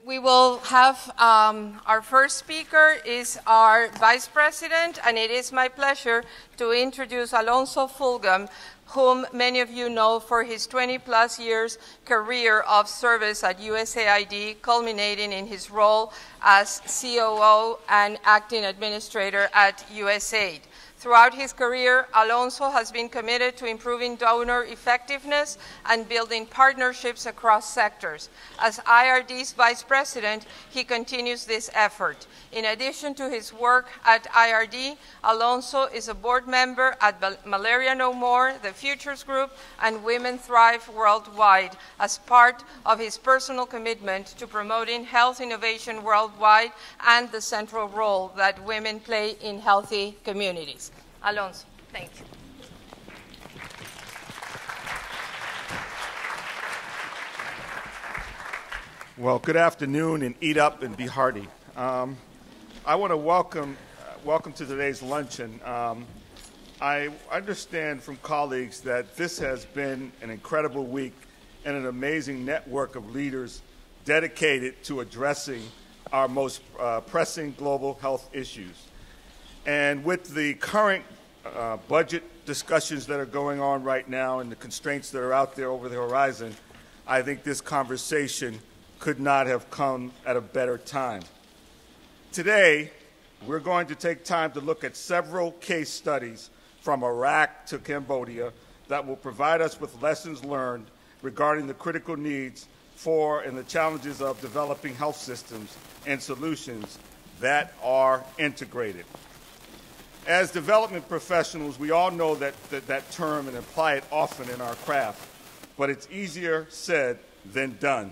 We will have our first speaker is our Vice President, and it is my pleasure to introduce Alonso Fulgham, whom many of you know for his 20-plus years career of service at USAID, culminating in his role as COO and acting administrator at USAID. Throughout his career, Alonso has been committed to improving donor effectiveness and building partnerships across sectors. As IRD's Vice President, he continues this effort. In addition to his work at IRD, Alonso is a board member at Malaria No More, the Futures Group, and Women Thrive Worldwide as part of his personal commitment to promoting health innovation worldwide and the central role that women play in healthy communities. Alonso, thank you. Well, good afternoon, and eat up and be hearty. I want to welcome to today's luncheon. I understand from colleagues that this has been an incredible week and an amazing network of leaders dedicated to addressing our most pressing global health issues. And with the current budget discussions that are going on right now and the constraints that are out there over the horizon, I think this conversation could not have come at a better time. Today, we're going to take time to look at several case studies from Iraq to Cambodia that will provide us with lessons learned regarding the critical needs for and the challenges of developing health systems and solutions that are integrated. As development professionals, we all know that term and apply it often in our craft, but it's easier said than done.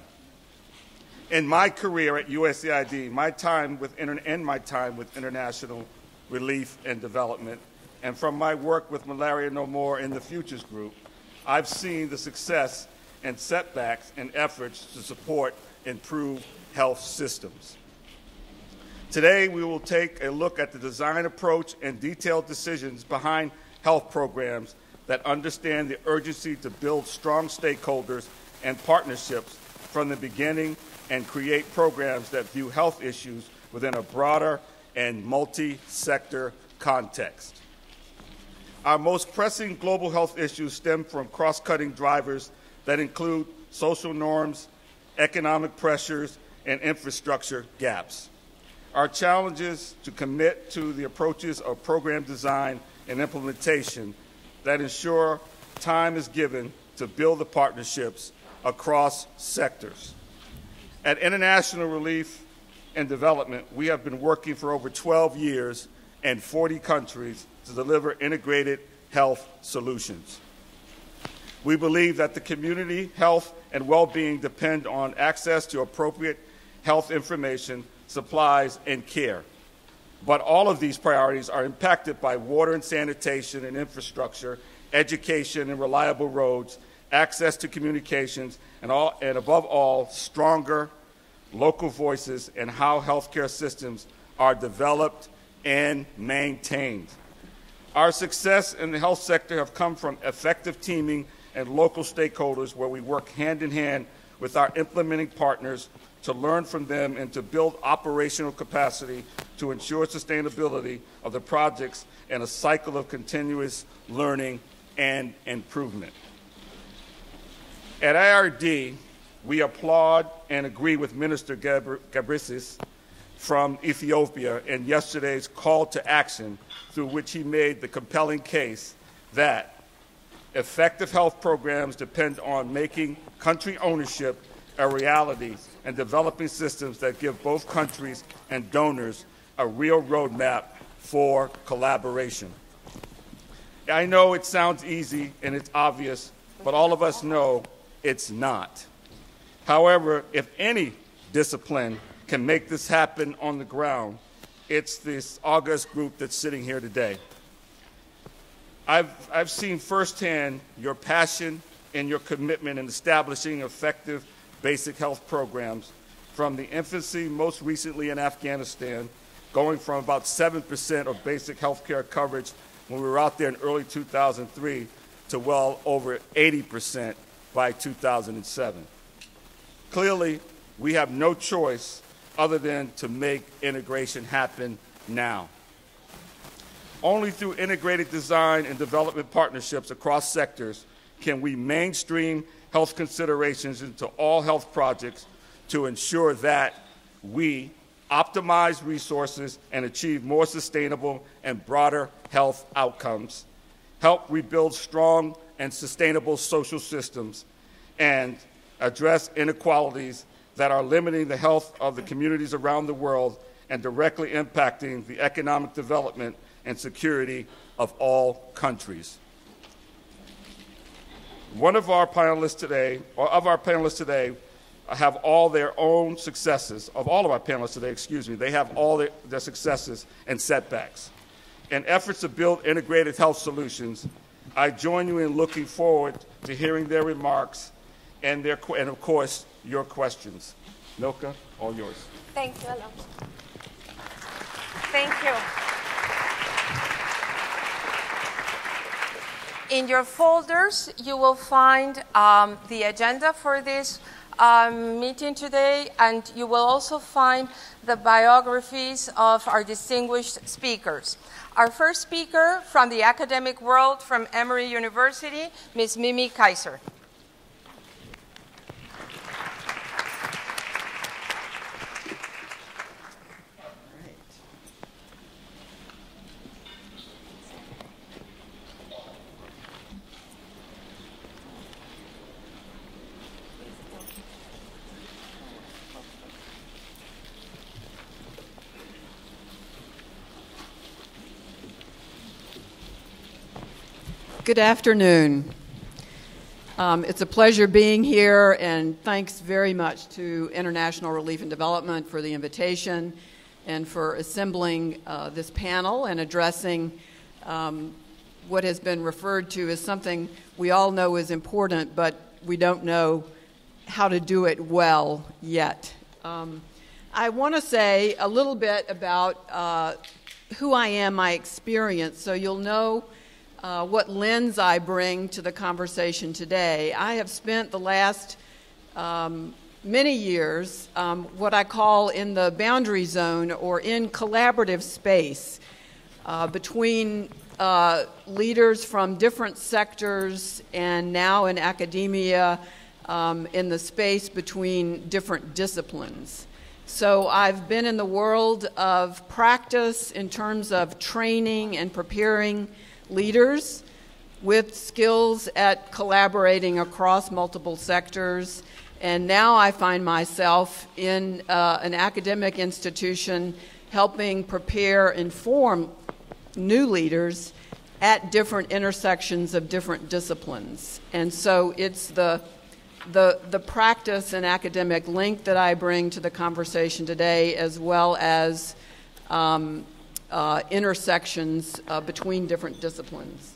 In my career at USAID, my time with international relief and development, and from my work with Malaria No More in the Futures Group, I've seen the success and setbacks and efforts to support improved health systems. Today, we will take a look at the design approach and detailed decisions behind health programs that understand the urgency to build strong stakeholders and partnerships from the beginning and create programs that view health issues within a broader and multi-sector context. Our most pressing global health issues stem from cross-cutting drivers that include social norms, economic pressures, and infrastructure gaps. Our challenge is to commit to the approaches of program design and implementation that ensure time is given to build the partnerships across sectors. At International Relief and Development, we have been working for over 12 years in 40 countries to deliver integrated health solutions. We believe that the community, health, and well-being depend on access to appropriate health information, supplies, and care. But all of these priorities are impacted by water and sanitation and infrastructure, education and reliable roads, access to communications, and above all, stronger local voices in how healthcare systems are developed and maintained. Our success in the health sector have come from effective teaming and local stakeholders where we work hand in hand with our implementing partners to learn from them and to build operational capacity to ensure sustainability of the projects and a cycle of continuous learning and improvement. At IRD, we applaud and agree with Minister Ghebreyesus from Ethiopia in yesterday's call to action, through which he made the compelling case that effective health programs depend on making country ownership a reality and developing systems that give both countries and donors a real roadmap for collaboration. I know it sounds easy and it's obvious, but all of us know it's not. However, if any discipline can make this happen on the ground, it's this august group that's sitting here today. I've seen firsthand your passion and your commitment in establishing effective basic health programs from the infancy, most recently in Afghanistan, going from about 7% of basic health care coverage when we were out there in early 2003 to well over 80% by 2007. Clearly, we have no choice other than to make integration happen now. Only through integrated design and development partnerships across sectors can we mainstream health considerations into all health projects to ensure that we optimize resources and achieve more sustainable and broader health outcomes, help rebuild strong and sustainable social systems, and address inequalities that are limiting the health of the communities around the world and directly impacting the economic development and security of all countries. One of our panelists today, have all their own successes. Of all of our panelists today, they have all their successes and setbacks. In efforts to build integrated health solutions, I join you in looking forward to hearing their remarks and of course, your questions. Milka, all yours. Thank you, Alonso. Thank you. In your folders, you will find the agenda for this meeting today, and you will also find the biographies of our distinguished speakers. Our first speaker from the academic world from Emory University, Ms. Mimi Kaiser. Good afternoon. It's a pleasure being here, and thanks very much to International Relief and Development for the invitation and for assembling this panel and addressing what has been referred to as something we all know is important, but we don't know how to do it well yet. I want to say a little bit about who I am, my experience, so you'll know what lens I bring to the conversation today. I have spent the last many years what I call in the boundary zone or in collaborative space between leaders from different sectors and now in academia in the space between different disciplines. So I've been in the world of practice in terms of training and preparing leaders with skills at collaborating across multiple sectors, and now I find myself in an academic institution helping prepare and form new leaders at different intersections of different disciplines. And so it's the practice and academic link that I bring to the conversation today, as well as intersections between different disciplines.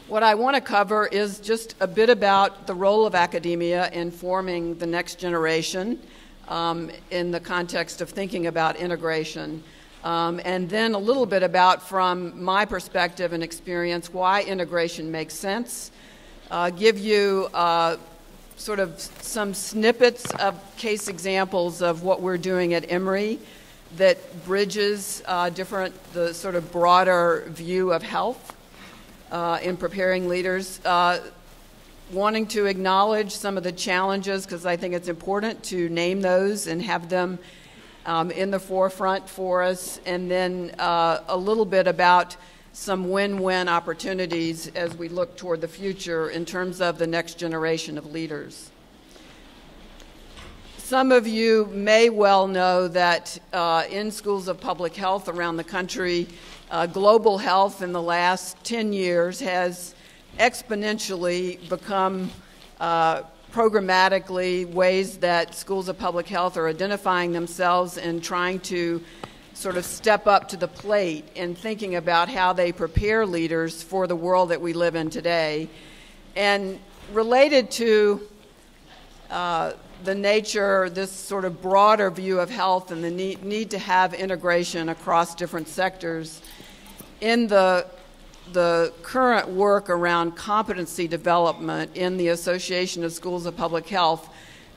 What I want to cover is just a bit about the role of academia in forming the next generation in the context of thinking about integration, and then a little bit about, from my perspective and experience, why integration makes sense, give you sort of some snippets of case examples of what we're doing at Emory that bridges the sort of broader view of health in preparing leaders, wanting to acknowledge some of the challenges, because I think it's important to name those and have them in the forefront for us, and then a little bit about some win-win opportunities as we look toward the future in terms of the next generation of leaders. Some of you may well know that in schools of public health around the country, global health in the last 10 years has exponentially become programmatically ways that schools of public health are identifying themselves and trying to sort of step up to the plate in thinking about how they prepare leaders for the world that we live in today. And related to the nature, this sort of broader view of health and the need to have integration across different sectors, in the current work around competency development in the Association of Schools of Public Health,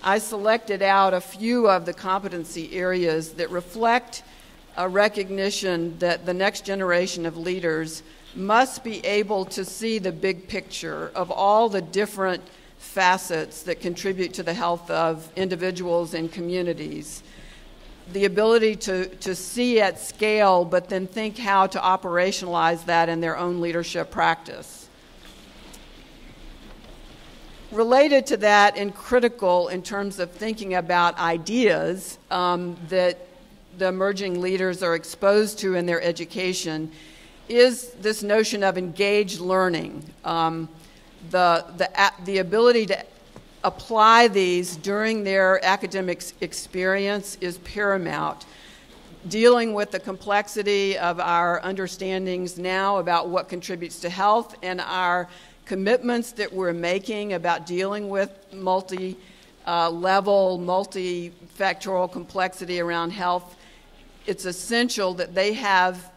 I selected out a few of the competency areas that reflect a recognition that the next generation of leaders must be able to see the big picture of all the different facets that contribute to the health of individuals and communities. The ability to see at scale, but then think how to operationalize that in their own leadership practice. Related to that and critical in terms of thinking about ideas that the emerging leaders are exposed to in their education is this notion of engaged learning. The ability to apply these during their academic experience is paramount. Dealing with the complexity of our understandings now about what contributes to health and our commitments that we're making about dealing with multi-level, multifactorial complexity around health, it's essential that they have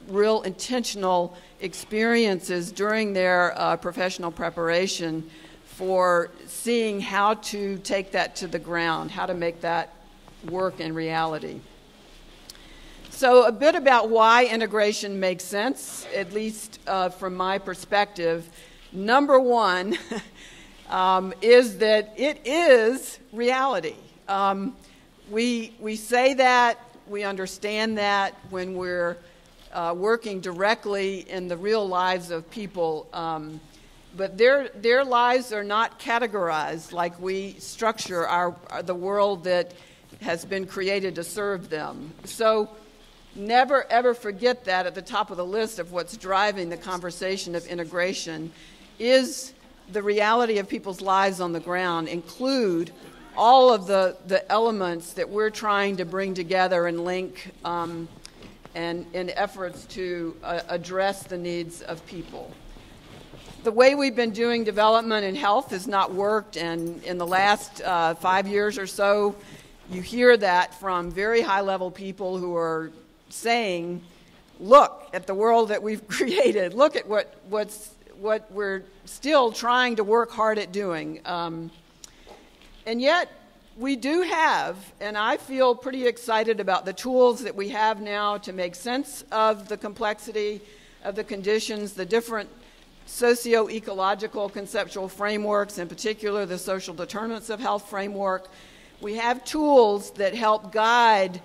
real intentional experiences during their professional preparation for seeing how to take that to the ground, how to make that work in reality. So a bit about why integration makes sense, at least from my perspective. Number one is that it is reality. We say that, we understand that when we're working directly in the real lives of people, but their lives are not categorized like we structure the world that has been created to serve them. So never ever forget that at the top of the list of what's driving the conversation of integration is the reality of people's lives on the ground, include all of the elements that we're trying to bring together and link and in efforts to address the needs of people. The way we've been doing development and health has not worked, and in the last 5 years or so, you hear that from very high-level people who are saying, look at the world that we've created, look at what we're still trying to work hard at doing. And yet, we do have, and I feel pretty excited about the tools that we have now to make sense of the complexity of the conditions, the different socio-ecological conceptual frameworks, in particular the social determinants of health framework. We have tools that help guide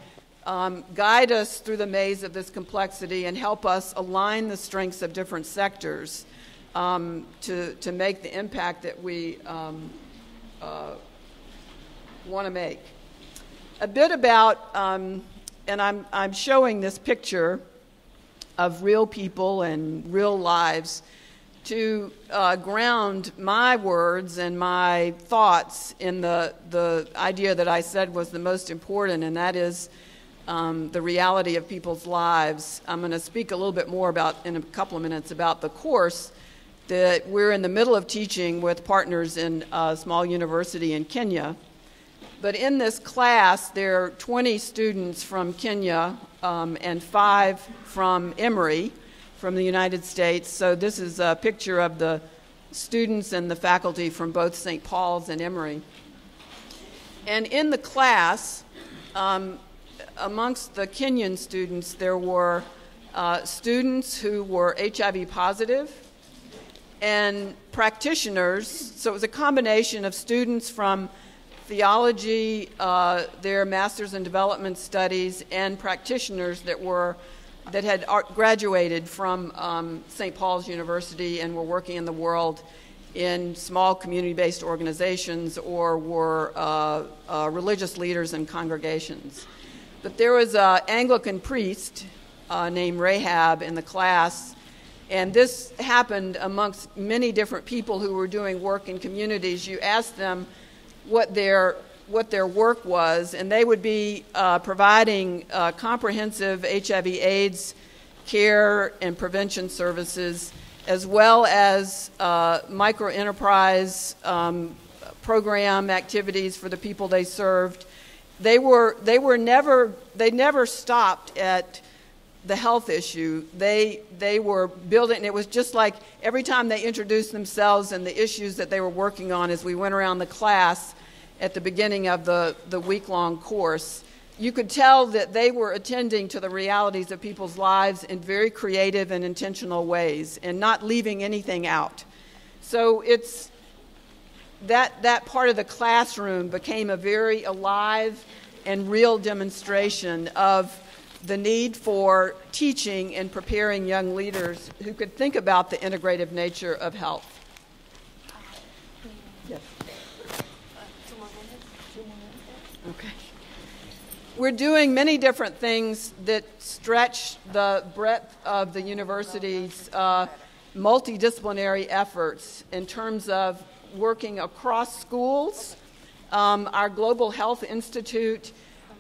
us through the maze of this complexity and help us align the strengths of different sectors to make the impact that we want to make. A bit about, and I'm showing this picture of real people and real lives to ground my words and my thoughts in the idea that I said was the most important, and that is the reality of people's lives. I'm going to speak a little bit more about, in a couple of minutes, about the course that we're in the middle of teaching with partners in a small university in Kenya. But in this class, there are 20 students from Kenya and 5 from Emory, from the United States. So this is a picture of the students and the faculty from both St. Paul's and Emory. And in the class, amongst the Kenyan students, there were students who were HIV positive and practitioners. So it was a combination of students from theology, their master's in development studies, and practitioners that had graduated from St. Paul's University and were working in the world in small community-based organizations or were religious leaders in congregations. But there was an Anglican priest named Rahab in the class, and this happened amongst many different people who were doing work in communities. You asked them what their work was, and they would be providing comprehensive HIV/AIDS care and prevention services, as well as micro-enterprise program activities for the people they served. They never stopped at the health issue. They were building, and it was just like every time they introduced themselves and the issues that they were working on as we went around the class, at the beginning of the week-long course, you could tell that they were attending to the realities of people's lives in very creative and intentional ways and not leaving anything out. So it's that part of the classroom became a very alive and real demonstration of the need for teaching and preparing young leaders who could think about the integrative nature of health. Yes. Okay. We're doing many different things that stretch the breadth of the university's multidisciplinary efforts in terms of working across schools. Our Global Health Institute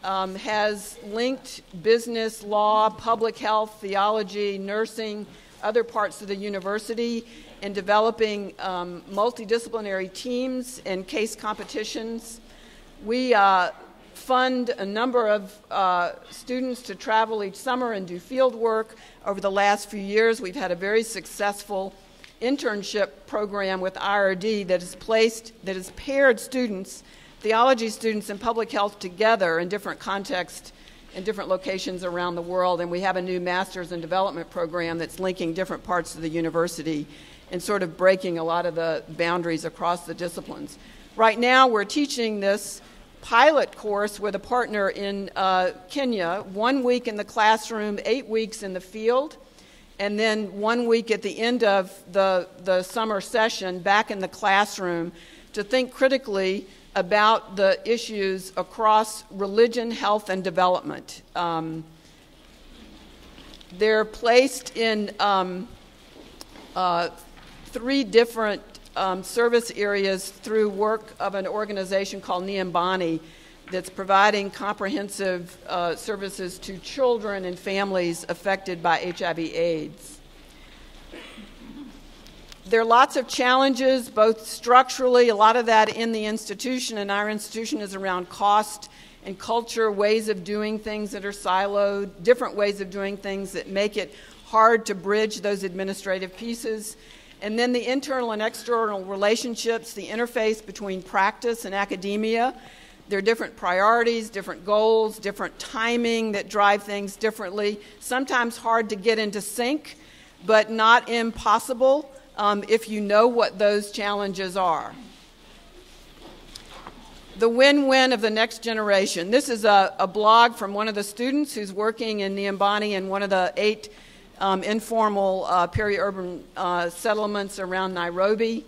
has linked business, law, public health, theology, nursing, other parts of the university in developing multidisciplinary teams and case competitions. We fund a number of students to travel each summer and do field work. Over the last few years, we've had a very successful internship program with IRD that has paired students, theology students and public health together in different contexts in different locations around the world. And we have a new master's in development program that's linking different parts of the university and sort of breaking a lot of the boundaries across the disciplines. Right now, we're teaching this pilot course with a partner in Kenya, 1 week in the classroom, 8 weeks in the field, and then 1 week at the end of the summer session back in the classroom to think critically about the issues across religion, health, and development. They're placed in 3 different service areas through work of an organization called Niambani that's providing comprehensive services to children and families affected by HIV/AIDS. There are lots of challenges, both structurally, a lot of that in the institution, and our institution is around cost and culture, ways of doing things that are siloed, different ways of doing things that make it hard to bridge those administrative pieces. And then the internal and external relationships, the interface between practice and academia. There are different priorities, different goals, different timing that drive things differently. Sometimes hard to get into sync, but not impossible if you know what those challenges are. The win-win of the next generation. This is a blog from one of the students who's working in Niambani in one of the 8 informal peri-urban settlements around Nairobi.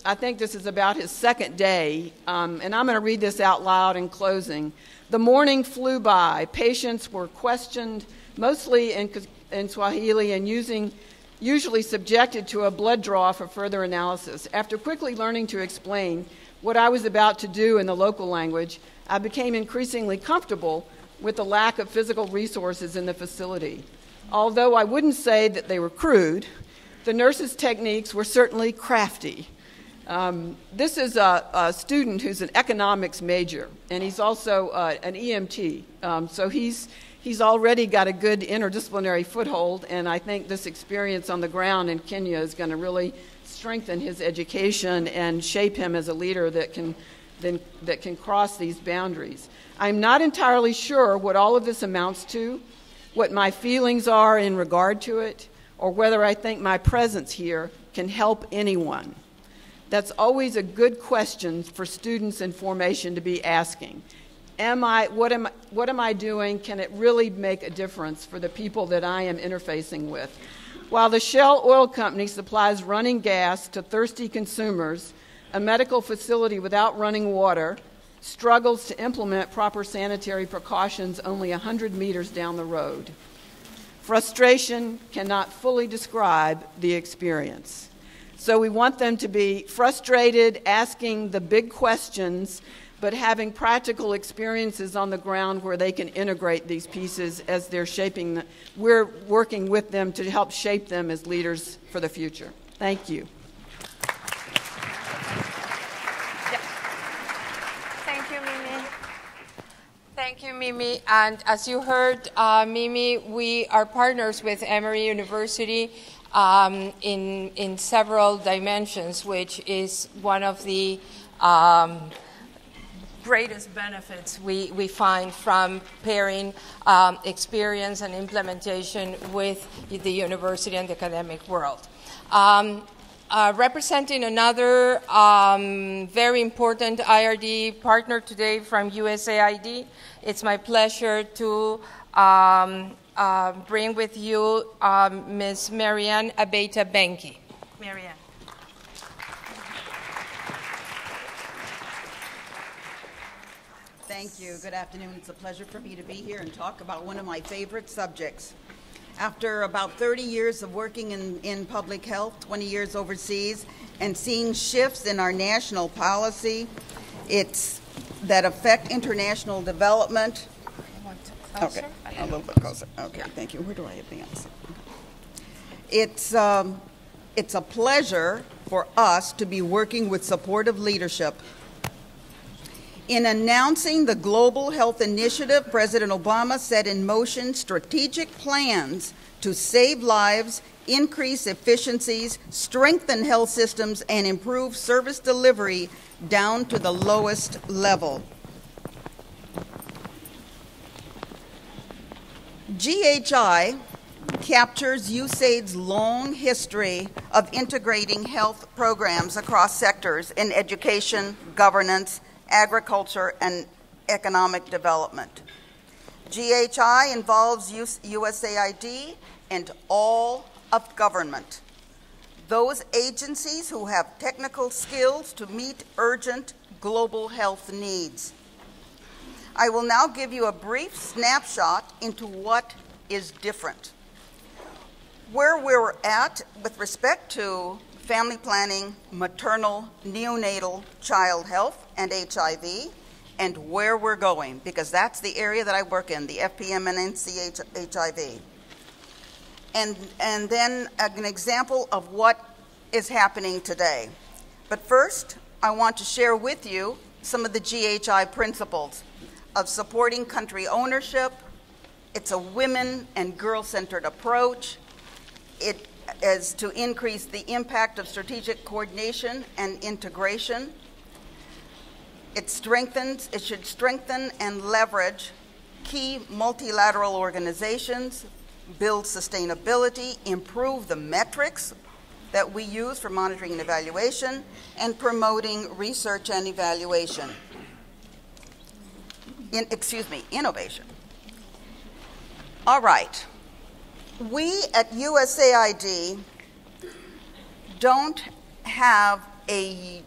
I think this is about his 2nd day, and I'm going to read this out loud in closing. The morning flew by. Patients were questioned, mostly in Swahili, and usually subjected to a blood draw for further analysis. After quickly learning to explain what I was about to do in the local language, I became increasingly comfortable with the lack of physical resources in the facility. Although I wouldn't say that they were crude, the nurses' techniques were certainly crafty. This is a student who's an economics major, and he's also an EMT. So he's already got a good interdisciplinary foothold, and I think this experience on the ground in Kenya is going to really strengthen his education and shape him as a leader that can cross these boundaries. I'm not entirely sure what all of this amounts to, what my feelings are in regard to it, or whether I think my presence here can help anyone. That's always a good question for students in formation to be asking. What am I doing? Can it really make a difference for the people that I am interfacing with? While the Shell Oil Company supplies running gas to thirsty consumers, a medical facility without running water struggles to implement proper sanitary precautions only 100 meters down the road. Frustration cannot fully describe the experience. So we want them to be frustrated, asking the big questions, but having practical experiences on the ground where they can integrate these pieces as they're shaping them. We're working with them to help shape them as leaders for the future. Thank you. Thank you, Mimi. And as you heard, Mimi, we are partners with Emory University in several dimensions, which is one of the greatest benefits we find from pairing experience and implementation with the university and the academic world. Representing another very important IRD partner today from USAID, it's my pleasure to bring with you Ms. Marianne Abeta-Benke. Marianne. Thank you. Good afternoon. It's a pleasure for me to be here and talk about one of my favorite subjects. After about 30 years of working in public health, 20 years overseas, and seeing shifts in our national policy that affect international development. Okay, a little bit closer. Okay, thank you. Where do I advance? It's a pleasure for us to be working with supportive leadership. In announcing the Global Health Initiative, President Obama set in motion strategic plans to save lives, increase efficiencies, strengthen health systems, and improve service delivery down to the lowest level. GHI captures USAID's long history of integrating health programs across sectors in education, governance, agriculture, and economic development. GHI involves USAID and all of government, those agencies who have technical skills to meet urgent global health needs. I will now give you a brief snapshot into what is different. Where we're at with respect to family planning, maternal, neonatal, child health, and HIV, and where we're going, because that's the area that I work in, the FPM and NCHIV. And then an example of what is happening today. But first, I want to share with you some of the GHI principles of supporting country ownership. It's a women and girl-centered approach. It is to increase the impact of strategic coordination and integration. It should strengthen and leverage key multilateral organizations, build sustainability, improve the metrics that we use for monitoring and evaluation, and promoting research and evaluation. Innovation. All right. We at USAID don't have a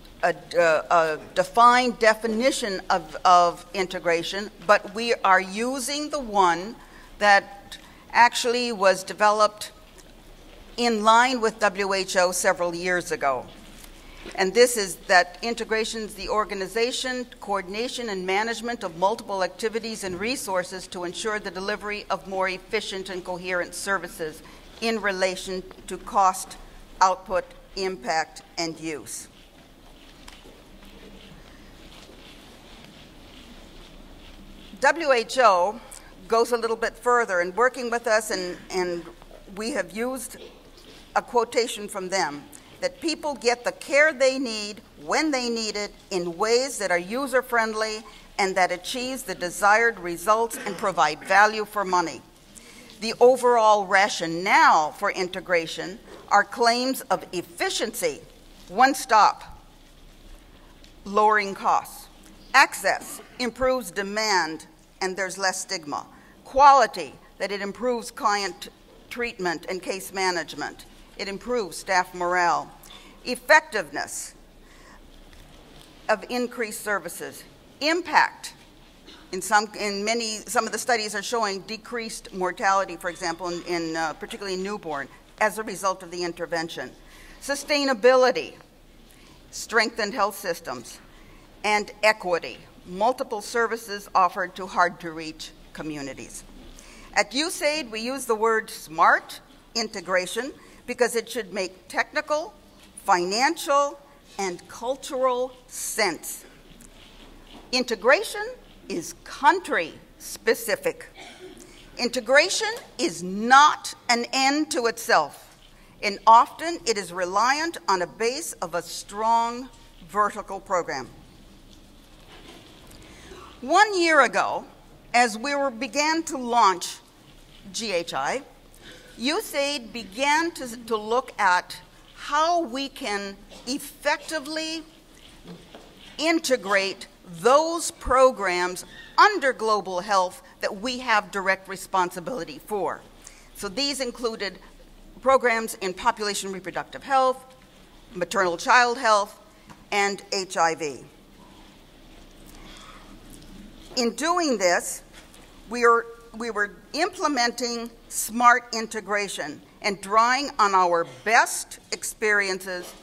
defined definition of integration, but we are using the one that actually was developed in line with WHO several years ago. And this is that integration is the organization, coordination, and management of multiple activities and resources to ensure the delivery of more efficient and coherent services in relation to cost, output, impact, and use. WHO goes a little bit further in working with us, and we have used a quotation from them, that people get the care they need when they need it in ways that are user-friendly and that achieves the desired results and provide value for money. The overall rationale for integration are claims of efficiency, one stop, lowering costs. Access improves demand and there's less stigma. Quality, that it improves client treatment and case management. It improves staff morale. Effectiveness of increased services. Impact. Some of the studies are showing decreased mortality, for example, in particularly newborn, as a result of the intervention. Sustainability, strengthened health systems, and equity, multiple services offered to hard-to-reach communities. At USAID, we use the word SMART, integration, because it should make technical, financial, and cultural sense. Integration is country-specific. Integration is not an end to itself, and often it is reliant on a base of a strong vertical program. 1 year ago, as we began to launch GHI, USAID began to look at how we can effectively integrate those programs under global health that we have direct responsibility for. So these included programs in population reproductive health, maternal child health, and HIV. In doing this, we were implementing smart integration and drawing on our best experiences,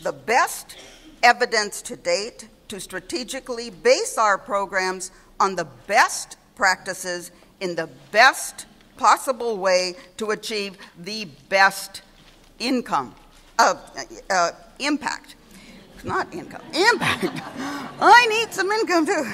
the best evidence to date, to strategically base our programs on the best practices in the best possible way to achieve the best impact. Not income, impact. I need some income too.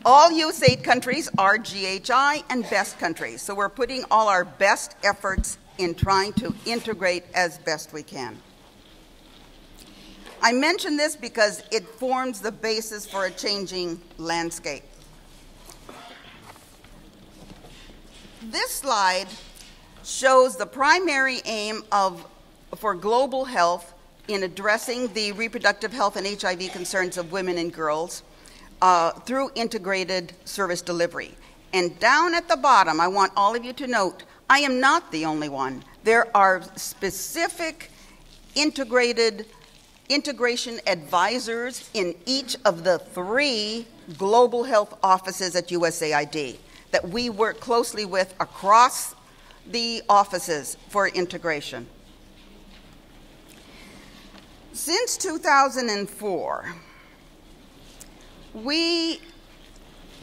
All USAID countries are GHI and best countries, so we're putting all our best efforts in trying to integrate as best we can. I mention this because it forms the basis for a changing landscape. This slide shows the primary aim for global health in addressing the reproductive health and HIV concerns of women and girls through integrated service delivery. And down at the bottom, I want all of you to note, I am not the only one. There are specific integration advisors in each of the 3 global health offices at USAID that we work closely with across the offices for integration. Since 2004, we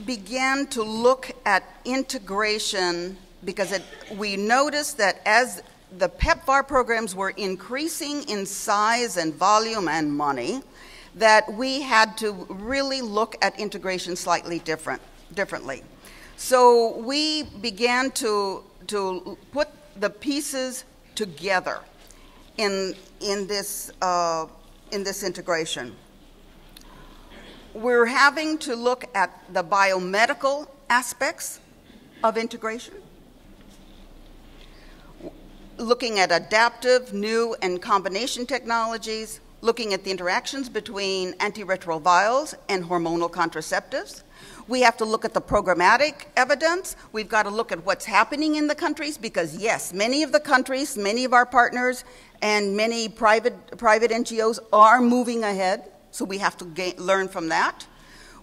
began to look at integration because we noticed that as the PEPFAR programs were increasing in size and volume and money, that we had to really look at integration slightly differently. So we began to put the pieces together in this integration. We're having to look at the biomedical aspects of integration, looking at adaptive, new, and combination technologies, looking at the interactions between antiretrovirals and hormonal contraceptives. We have to look at the programmatic evidence. We've got to look at what's happening in the countries because, yes, many of the countries, many of our partners, and many private NGOs are moving ahead, so we have to learn from that.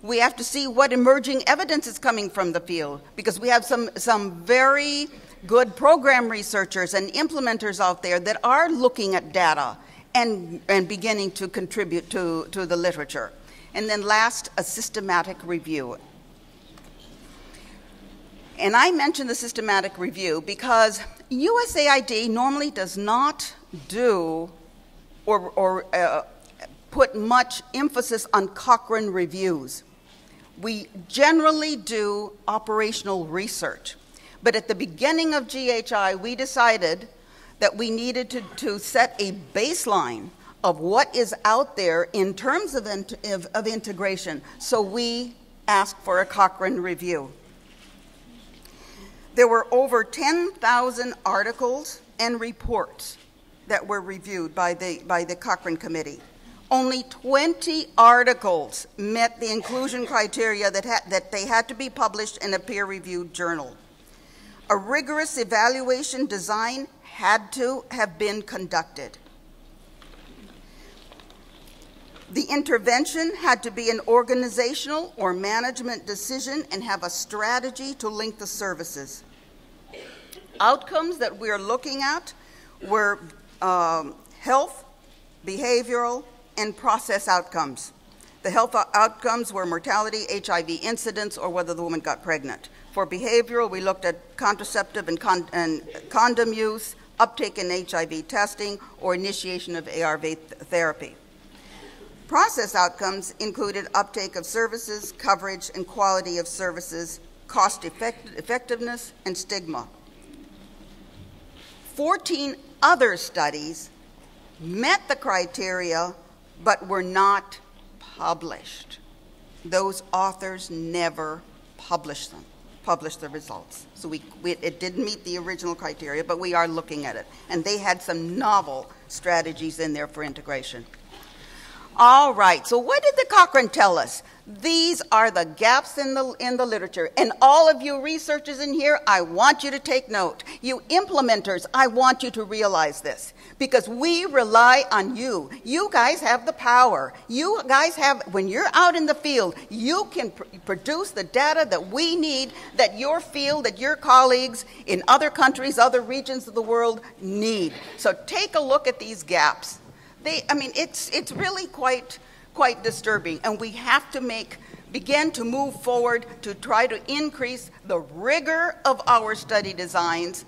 We have to see what emerging evidence is coming from the field because we have some very good program researchers and implementers out there that are looking at data and beginning to contribute to the literature. And then last, a systematic review. And I mention the systematic review because USAID normally does not do or put much emphasis on Cochrane reviews. We generally do operational research. But at the beginning of GHI, we decided that we needed to set a baseline of what is out there in terms of integration. So we asked for a Cochrane review. There were over 10,000 articles and reports that were reviewed by the Cochrane Committee. Only 20 articles met the inclusion criteria that they had to be published in a peer-reviewed journal. A rigorous evaluation design had to have been conducted. The intervention had to be an organizational or management decision and have a strategy to link the services. Outcomes that we're looking at were health, behavioral, and process outcomes. The health outcomes were mortality, HIV incidence, or whether the woman got pregnant. For behavioral, we looked at contraceptive and condom use, uptake in HIV testing, or initiation of ARV therapy. Process outcomes included uptake of services, coverage and quality of services, cost effectiveness, and stigma. 14 other studies met the criteria but were not published. Those authors never published the results. So it didn't meet the original criteria, but we are looking at it. And they had some novel strategies in there for integration. All right, so what did the Cochrane tell us? These are the gaps in the literature. And all of you researchers in here, I want you to take note. You implementers, I want you to realize this. Because we rely on you. You guys have the power. You guys have, when you're out in the field, you can produce the data that we need, that your field, that your colleagues in other countries, other regions of the world need. So take a look at these gaps. It's really quite disturbing, and we have to begin to move forward to try to increase the rigor of our study designs.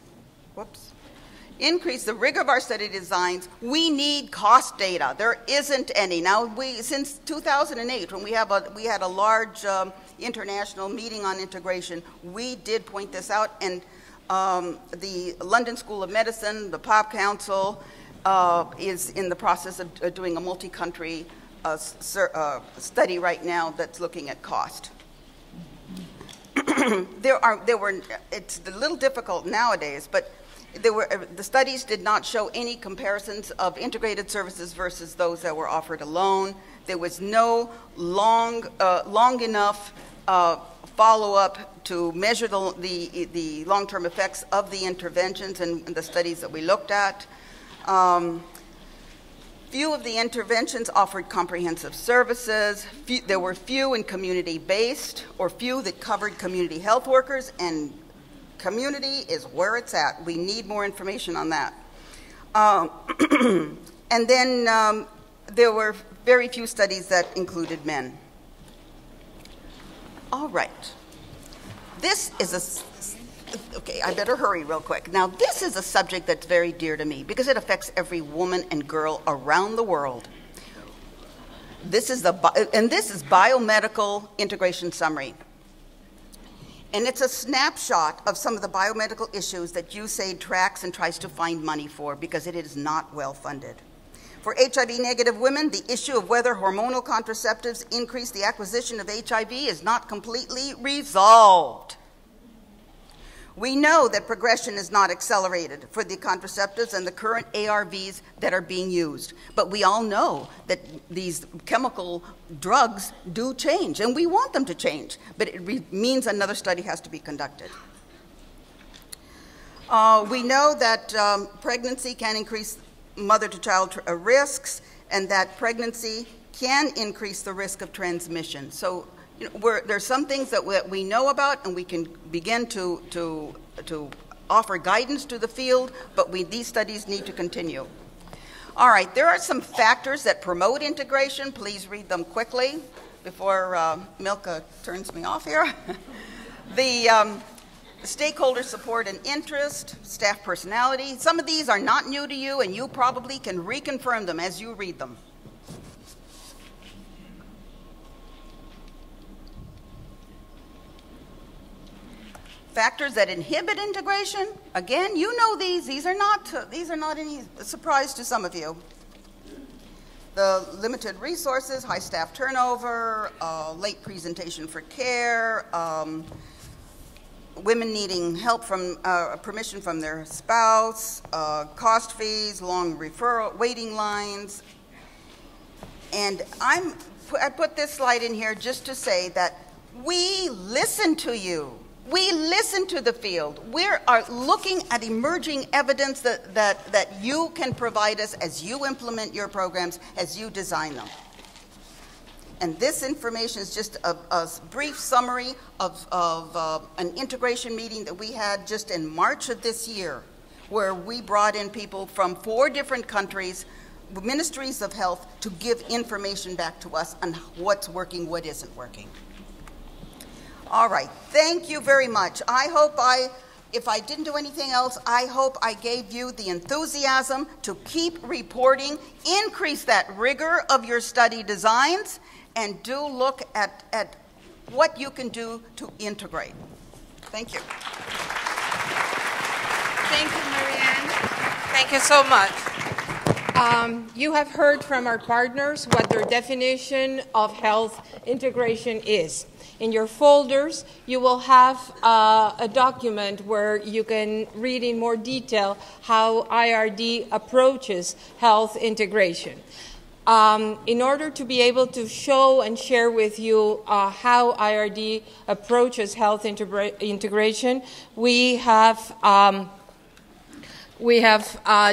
Increase the rigor of our study designs. We need cost data. There isn't any. Now, since 2008, when we had a large international meeting on integration, we did point this out, and the London School of Medicine, the POP Council, is in the process of doing a multi-country study right now that's looking at cost. It's a little difficult nowadays, but the studies did not show any comparisons of integrated services versus those that were offered alone. There was no long enough follow-up to measure the long-term effects of the interventions and the studies that we looked at. Few of the interventions offered comprehensive services. There were few and community-based, or few that covered community health workers, and community is where it's at. We need more information on that. And then there were very few studies that included men. All right. This is okay, I better hurry real quick. Now, this is a subject that's very dear to me because it affects every woman and girl around the world. This is biomedical integration summary. And it's a snapshot of some of the biomedical issues that USAID tracks and tries to find money for because it is not well funded. For HIV-negative women, the issue of whether hormonal contraceptives increase the acquisition of HIV is not completely resolved. We know that progression is not accelerated for the contraceptives and the current ARVs that are being used. But we all know that these chemical drugs do change, and we want them to change. But it means another study has to be conducted. We know that pregnancy can increase mother-to-child risks, and that pregnancy can increase the risk of transmission. So there's some things that we know about, and we can begin to offer guidance to the field, but these studies need to continue. All right, there are some factors that promote integration. Please read them quickly before Milka turns me off here. The stakeholder support and interest, staff personality. Some of these are not new to you, and you probably can reconfirm them as you read them. Factors that inhibit integration. Again, you know these. These are not any surprise to some of you. The limited resources, high staff turnover, late presentation for care, women needing help from permission from their spouse, cost fees, long referral waiting lines. And I put this slide in here just to say that we listen to you. We listen to the field. We are looking at emerging evidence that you can provide us as you implement your programs, as you design them. And this information is just a brief summary of an integration meeting that we had just in March of this year, where we brought in people from 4 different countries, ministries of health, to give information back to us on what's working, what isn't working. All right, thank you very much. I hope if I didn't do anything else, I hope I gave you the enthusiasm to keep reporting, increase that rigor of your study designs, and do look at what you can do to integrate. Thank you. Thank you, Marianne. Thank you so much. You have heard from our partners what their definition of health integration is. In your folders, you will have a document where you can read in more detail how IRD approaches health integration. In order to be able to show and share with you how IRD approaches health integration, we have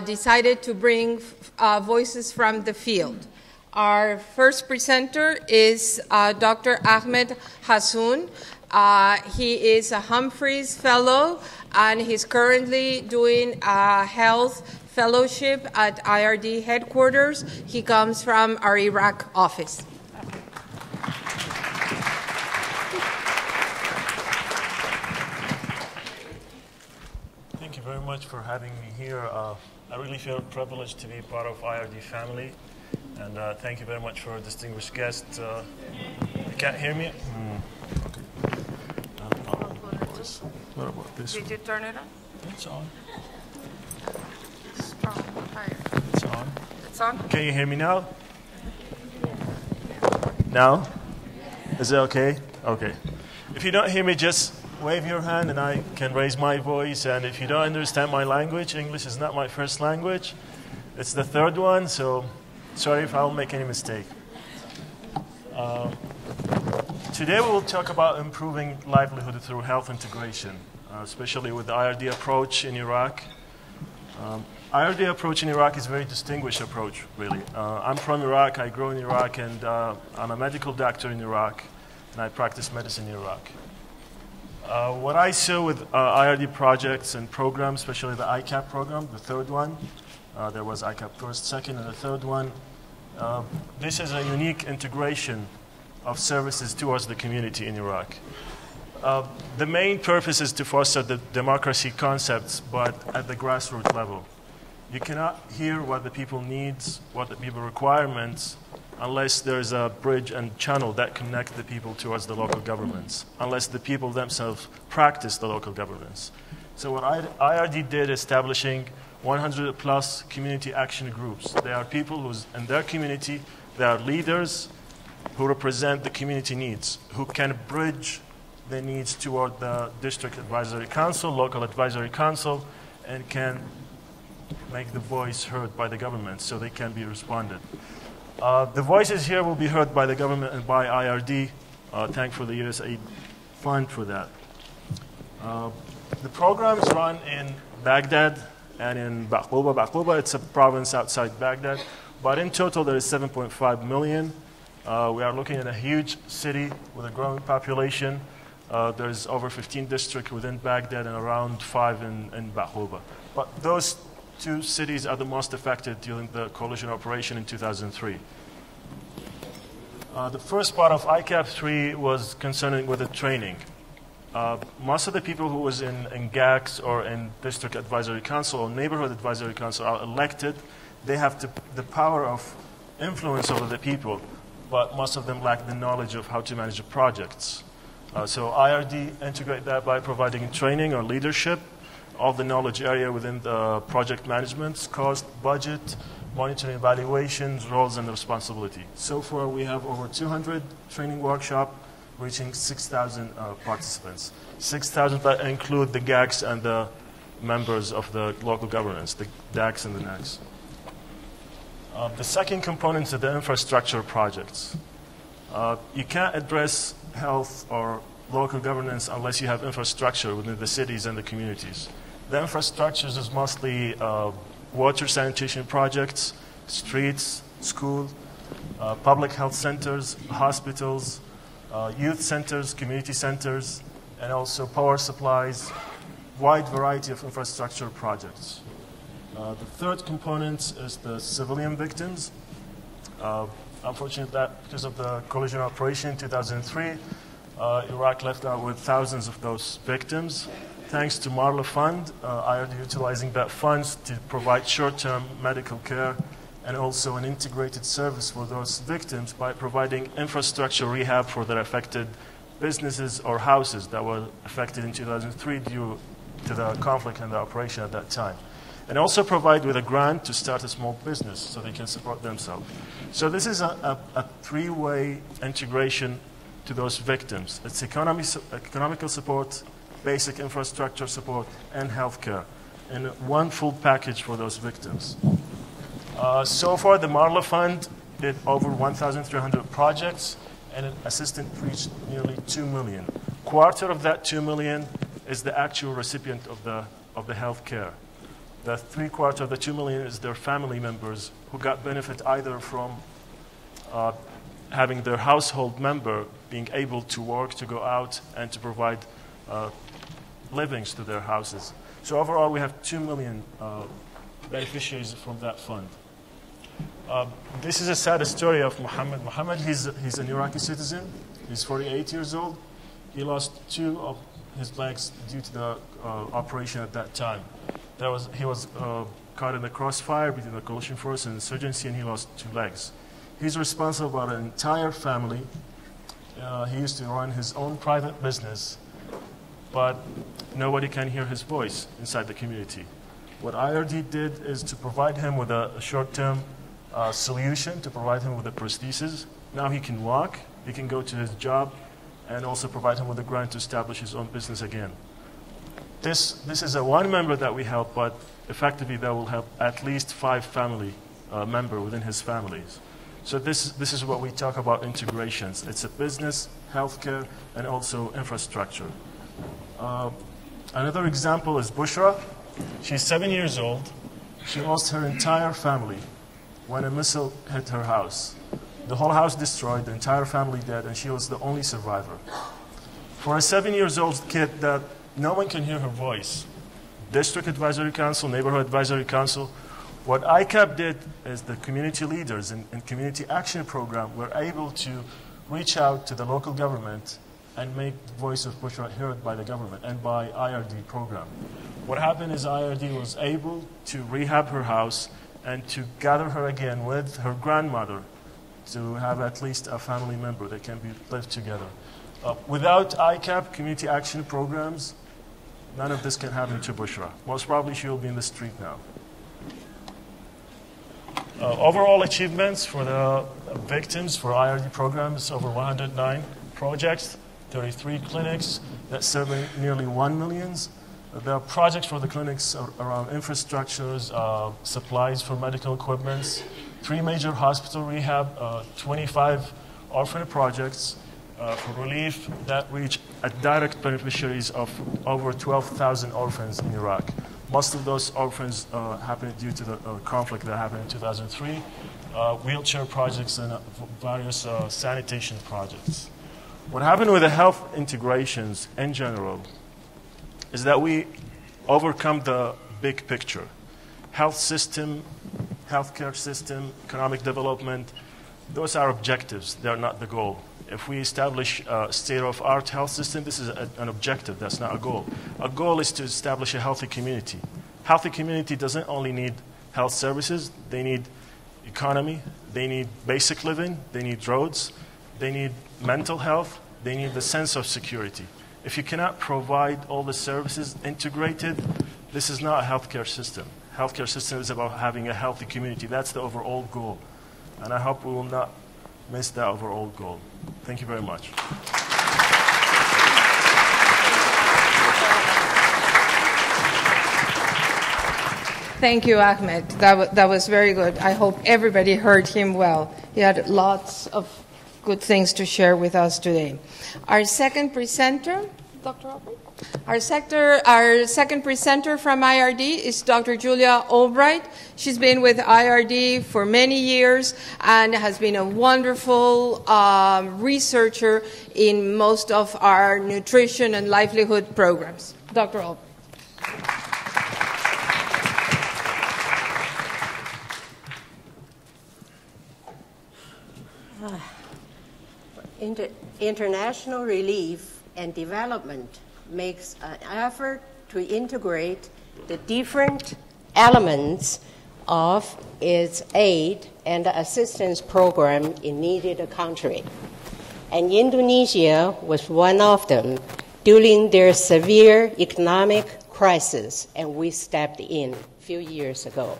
decided to bring voices from the field. Our first presenter is Dr. Ahmed Hassoun. He is a Humphreys Fellow, and he's currently doing a health fellowship at IRD headquarters. He comes from our Iraq office. Thank you very much for having me here. I really feel privileged to be part of IRD family. And thank you very much for a distinguished guest. You can't hear me? What about this? Did you turn it on? It's on. Strong, higher. It's on. It's on? Can you hear me now? Now? Is it okay? Okay. If you don't hear me, just wave your hand and I can raise my voice. And if you don't understand my language, English is not my first language. It's the third one, so sorry if I'll make any mistake. Today we will talk about improving livelihood through health integration, especially with the IRD approach in Iraq. IRD approach in Iraq is a very distinguished approach, really. I'm from Iraq, I grew in Iraq, and I'm a medical doctor in Iraq, and I practice medicine in Iraq. What I saw with IRD projects and programs, especially the ICAP program, the third one, there was ICAP first, second, and the third one. This is a unique integration of services towards the community in Iraq. The main purpose is to foster the democracy concepts, but at the grassroots level. You cannot hear what the people needs, what the people requirements, unless there's a bridge and channel that connect the people towards the local governments, unless the people themselves practice the local governance. So what IRD did, establishing 100 plus community action groups. They are people who's in their community, they are leaders who represent the community needs, who can bridge the needs toward the district advisory council, local advisory council, and can make the voice heard by the government so they can be responded. The voices here will be heard by the government and by IRD. Thank for the USAID fund for that. The program is run in Baghdad and in Baqouba. Baqouba, it's a province outside Baghdad. But in total, there is 7.5 million. We are looking at a huge city with a growing population. There's over 15 districts within Baghdad and around 5 in Baqouba. But those two cities are the most affected during the coalition operation in 2003. The first part of ICAP 3 was concerning with the training. Most of the people who was in GACs or in district advisory council or neighborhood advisory council are elected. They have the power of influence over the people, but most of them lack the knowledge of how to manage the projects. So IRD integrate that by providing training or leadership of the knowledge area within the project management, cost, budget, monitoring, evaluations, roles, and responsibility. So far, we have over 200 training workshops reaching 6,000 participants. 6,000 that include the GACs and the members of the local governance, the DACs and the NACs. The second component is the infrastructure projects. You can't address health or local governance unless you have infrastructure within the cities and the communities. The infrastructures is mostly water sanitation projects, streets, schools, public health centers, hospitals, youth centers, community centers, and also power supplies, wide variety of infrastructure projects. The third component is the civilian victims. Unfortunately, that because of the collision operation in 2003, Iraq left out with thousands of those victims. Thanks to Marla Fund, IRD utilizing that funds to provide short-term medical care and also an integrated service for those victims by providing infrastructure rehab for their affected businesses or houses that were affected in 2003 due to the conflict and the operation at that time. and also provide with a grant to start a small business so they can support themselves. So this is a three-way integration to those victims. It's economical support, basic infrastructure support, and healthcare, and one full package for those victims. So far, the Marla Fund did over 1,300 projects, and an assistant reached nearly 2 million. Quarter of that 2 million is the actual recipient of the health care. The 3/4 of the 2 million is their family members who got benefit either from having their household member being able to work, to go out, and to provide livings to their houses. So overall, we have 2 million beneficiaries from that fund. This is a sad story of Muhammad. Muhammad, he's an Iraqi citizen. He's 48 years old. He lost 2 of his legs due to the operation at that time. He was caught in the crossfire between the coalition force and insurgency, and he lost 2 legs. He's responsible for an entire family. He used to run his own private business, but nobody can hear his voice inside the community. What IRD did is to provide him with a short-term solution, to provide him with a prosthesis. Now he can walk, he can go to his job, and also provide him with a grant to establish his own business again. This is a one member that we help, but effectively that will help at least 5 family members within his families. So this is what we talk about integrations. It's a business, healthcare, and also infrastructure. Another example is Bushra. She's 7 years old. She lost her entire family when a missile hit her house. The whole house destroyed, the entire family dead, and she was the only survivor. For a 7-year-old kid that no one can hear her voice, District Advisory Council, Neighborhood Advisory Council, what ICAP did is the community leaders and community action program were able to reach out to the local government and make the voice of Bushra heard by the government and by IRD program. What happened is IRD was able to rehab her house and to gather her again with her grandmother to have at least a family member that can live together. Without ICAP, community action programs, none of this can happen to Bushra. Most probably she will be in the street now. Overall achievements for the victims for IRD programs, over 109 projects, 33 clinics that serve nearly 1 million. There are projects for the clinics around infrastructures, supplies for medical equipment, 3 major hospital rehab, 25 orphan projects for relief that reach direct beneficiaries of over 12,000 orphans in Iraq. Most of those orphans happened due to the conflict that happened in 2003, wheelchair projects and various sanitation projects. What happened with the health integrations in general is that we overcome the big picture. Health system, healthcare system, economic development, those are objectives, they're not the goal. If we establish a state-of-the-art health system, this is an objective, that's not a goal. A goal is to establish a healthy community. Healthy community doesn't only need health services, they need economy, they need basic living, they need roads, they need mental health, they need the sense of security. If you cannot provide all the services integrated, this is not a healthcare system. Healthcare system is about having a healthy community. That's the overall goal. And I hope we will not miss that overall goal. Thank you very much. Thank you, Ahmed. That was very good. I hope everybody heard him well. He had lots of good things to share with us today. Our second presenter, Dr. Albright? Our second presenter from IRD is Dr. Julia Albright. She's been with IRD for many years and has been a wonderful researcher in most of our nutrition and livelihood programs. Dr. Albright. International relief and development makes an effort to integrate the different elements of its aid and assistance program in needed country. And Indonesia was one of them during their severe economic crisis, and we stepped in a few years ago.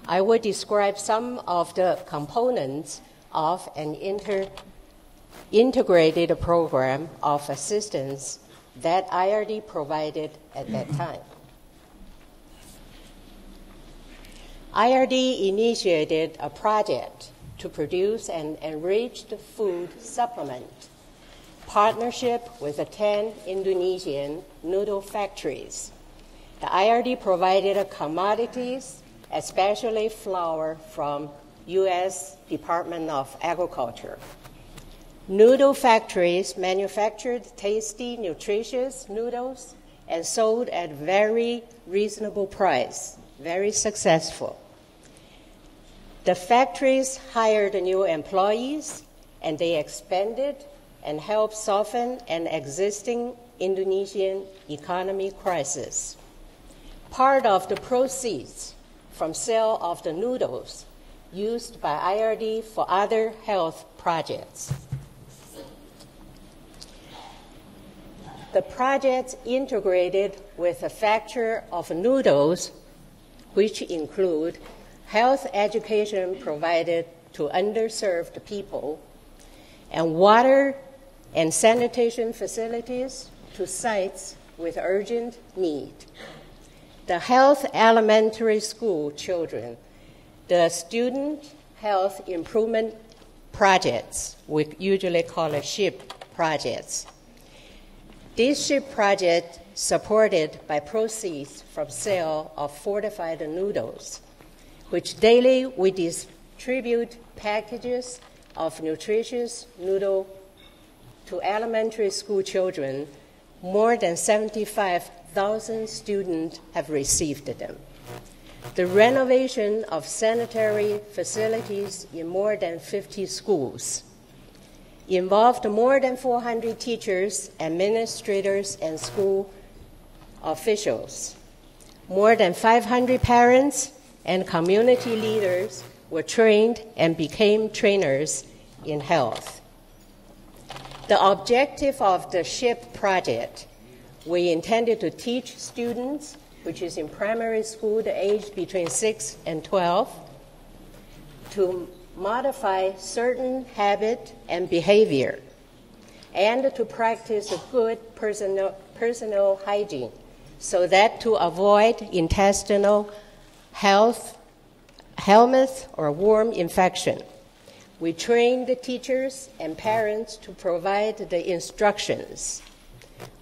I will describe some of the components of an integrated program of assistance that IRD provided at that time. IRD initiated a project to produce an enriched food supplement, partnership with the 10 Indonesian noodle factories. The IRD provided commodities, especially flour from U.S. Department of Agriculture. Noodle factories manufactured tasty, nutritious noodles and sold at very reasonable price, very successful. The factories hired new employees, and they expanded and helped soften an existing Indonesian economy crisis. Part of the proceeds from sale of the noodles used by IRD for other health projects. The project integrated with the facture of noodles, which include health education provided to underserved people, and water and sanitation facilities to sites with urgent need. The health elementary school children, the student health improvement projects, we usually call it SHIP projects. These SHIP projects supported by proceeds from sale of fortified noodles, which daily we distribute packages of nutritious noodle to elementary school children. More than 75,000 students have received them. The renovation of sanitary facilities in more than 50 schools involved more than 400 teachers, administrators, and school officials. More than 500 parents and community leaders were trained and became trainers in health. The objective of the SHIP project, we intended to teach students, which is in primary school, the age between 6 and 12, to modify certain habit and behavior, and to practice a good personal hygiene, so that to avoid intestinal health, helminth, or worm infection. We trained the teachers and parents to provide the instructions.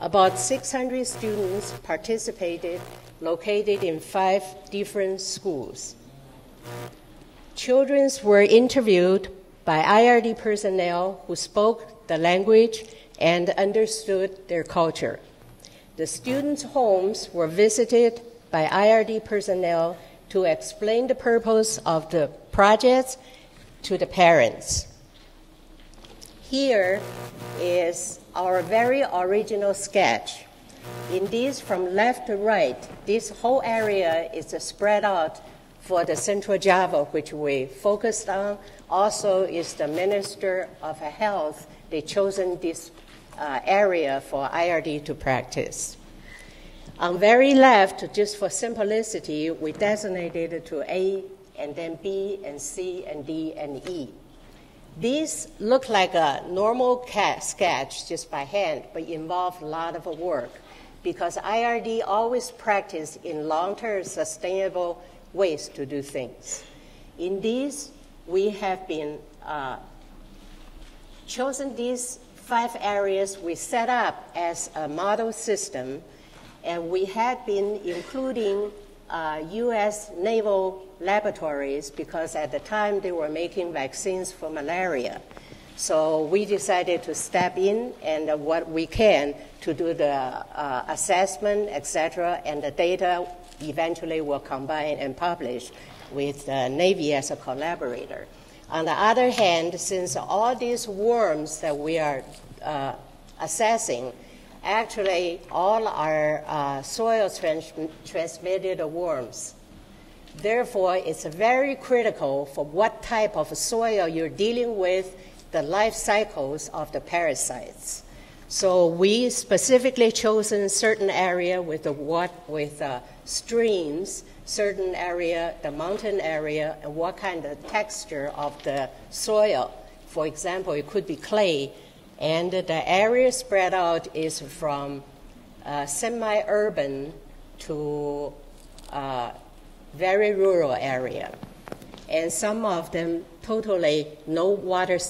About 600 students participated, located in 5 different schools. Children were interviewed by IRD personnel who spoke the language and understood their culture. The students' homes were visited by IRD personnel to explain the purpose of the projects to the parents. Here is our very original sketch. In this, from left to right, this whole area is spread out for the Central Java, which we focused on. Also is the Minister of Health. They chosen this area for IRD to practice. On very left, just for simplicity, we designated it to A, and then B, and C, and D, and E. These look like a normal sketch just by hand, but involve a lot of work because IRD always practice in long-term sustainable ways to do things. In these, we have been chosen these 5 areas we set up as a model system, and we had been including U.S. naval laboratories because at the time they were making vaccines for malaria. So we decided to step in and what we can to do the assessment, etc., and the data eventually will combine and publish with the Navy as a collaborator. On the other hand, since all these worms that we are assessing, actually all are soil transmitted worms. Therefore, it's very critical for what type of soil you're dealing with, the life cycles of the parasites. So we specifically chosen certain area with streams, certain area, the mountain area, and what kind of texture of the soil. For example, it could be clay, and the area spread out is from semi-urban to very rural area. And some of them totally no water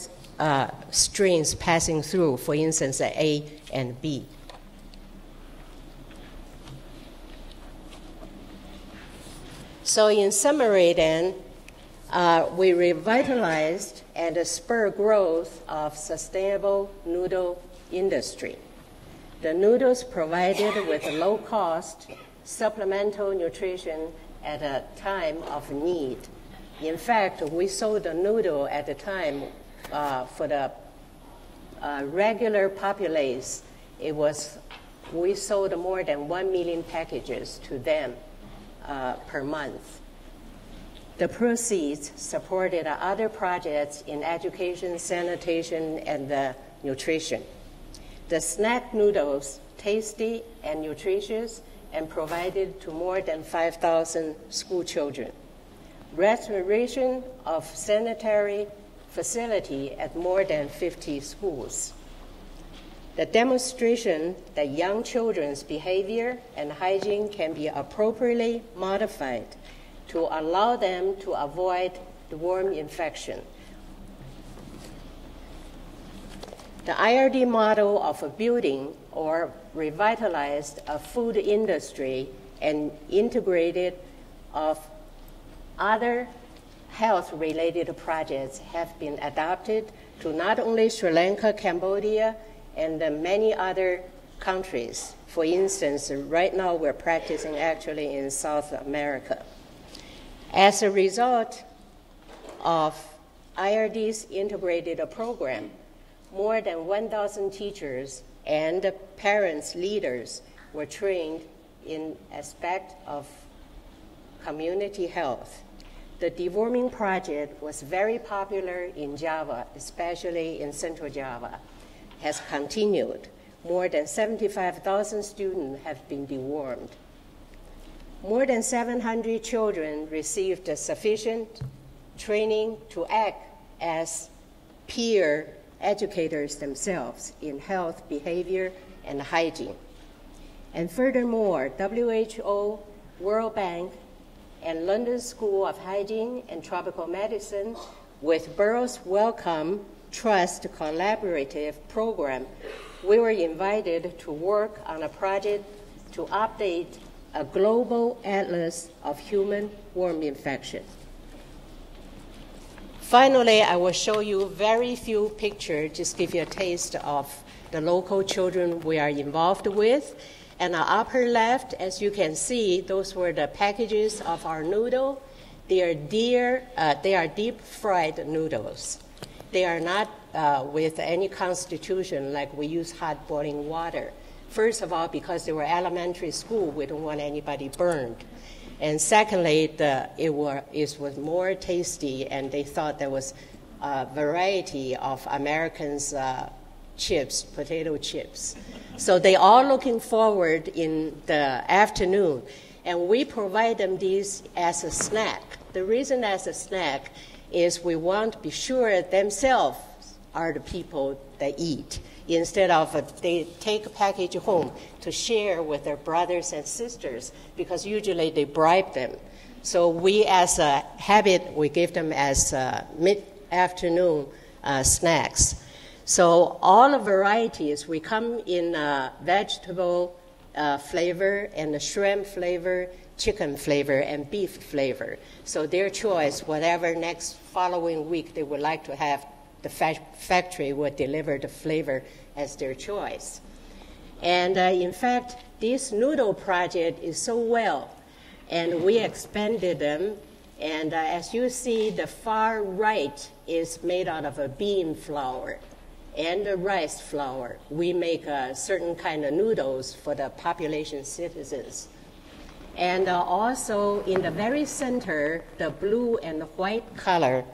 streams passing through, for instance, A and B. So in summary then, we revitalized and spurred growth of sustainable noodle industry. The noodles provided with low-cost supplemental nutrition at a time of need. In fact, we sold the noodle at the time for the regular populace. We sold more than 1 million packages to them per month. The proceeds supported other projects in education, sanitation, and nutrition. The snack noodles, tasty and nutritious, and provided to more than 5,000 school children. Restoration of sanitary facility at more than 50 schools. The demonstration that young children's behavior and hygiene can be appropriately modified to allow them to avoid the worm infection. The IRD model of a building or revitalized a food industry and integrated of other health-related projects have been adopted to not only Sri Lanka, Cambodia, and many other countries. For instance, right now we're practicing actually in South America. As a result of IRD's integrated program, more than 1,000 teachers and parents, leaders were trained in aspect of community health. The deworming project was very popular in Java, especially in Central Java, has continued. More than 75,000 students have been dewormed. More than 700 children received sufficient training to act as peer educators themselves in health, behavior, and hygiene. And furthermore, WHO, World Bank, and London School of Hygiene and Tropical Medicine, with Burroughs Wellcome Trust Collaborative Program, we were invited to work on a project to update a global atlas of human worm infection. Finally, I will show you very few pictures, just give you a taste of the local children we are involved with. And the upper left, as you can see, those were the packages of our noodle. They are deep-fried noodles. They are not with any constitution like we use hot boiling water. First of all, because they were elementary school, we don't want anybody burned. And secondly, it was more tasty, and they thought there was a variety of Americans' chips, potato chips. So they are looking forward in the afternoon, and we provide them these as a snack. The reason as a snack is we want to be sure themselves are the people that eat, instead of they take a package home to share with their brothers and sisters, because usually they bribe them. So we, as a habit, we give them as mid-afternoon snacks. So all the varieties, we come in vegetable flavor and shrimp flavor, chicken flavor, and beef flavor. So their choice, whatever next following week they would like to have, the factory will deliver the flavor as their choice. And in fact, this noodle project is so well, and we expanded them. And as you see, the far right is made out of a bean flour and a rice flour. We make a certain kind of noodles for the population citizens. And also in the very center, the blue and the white color,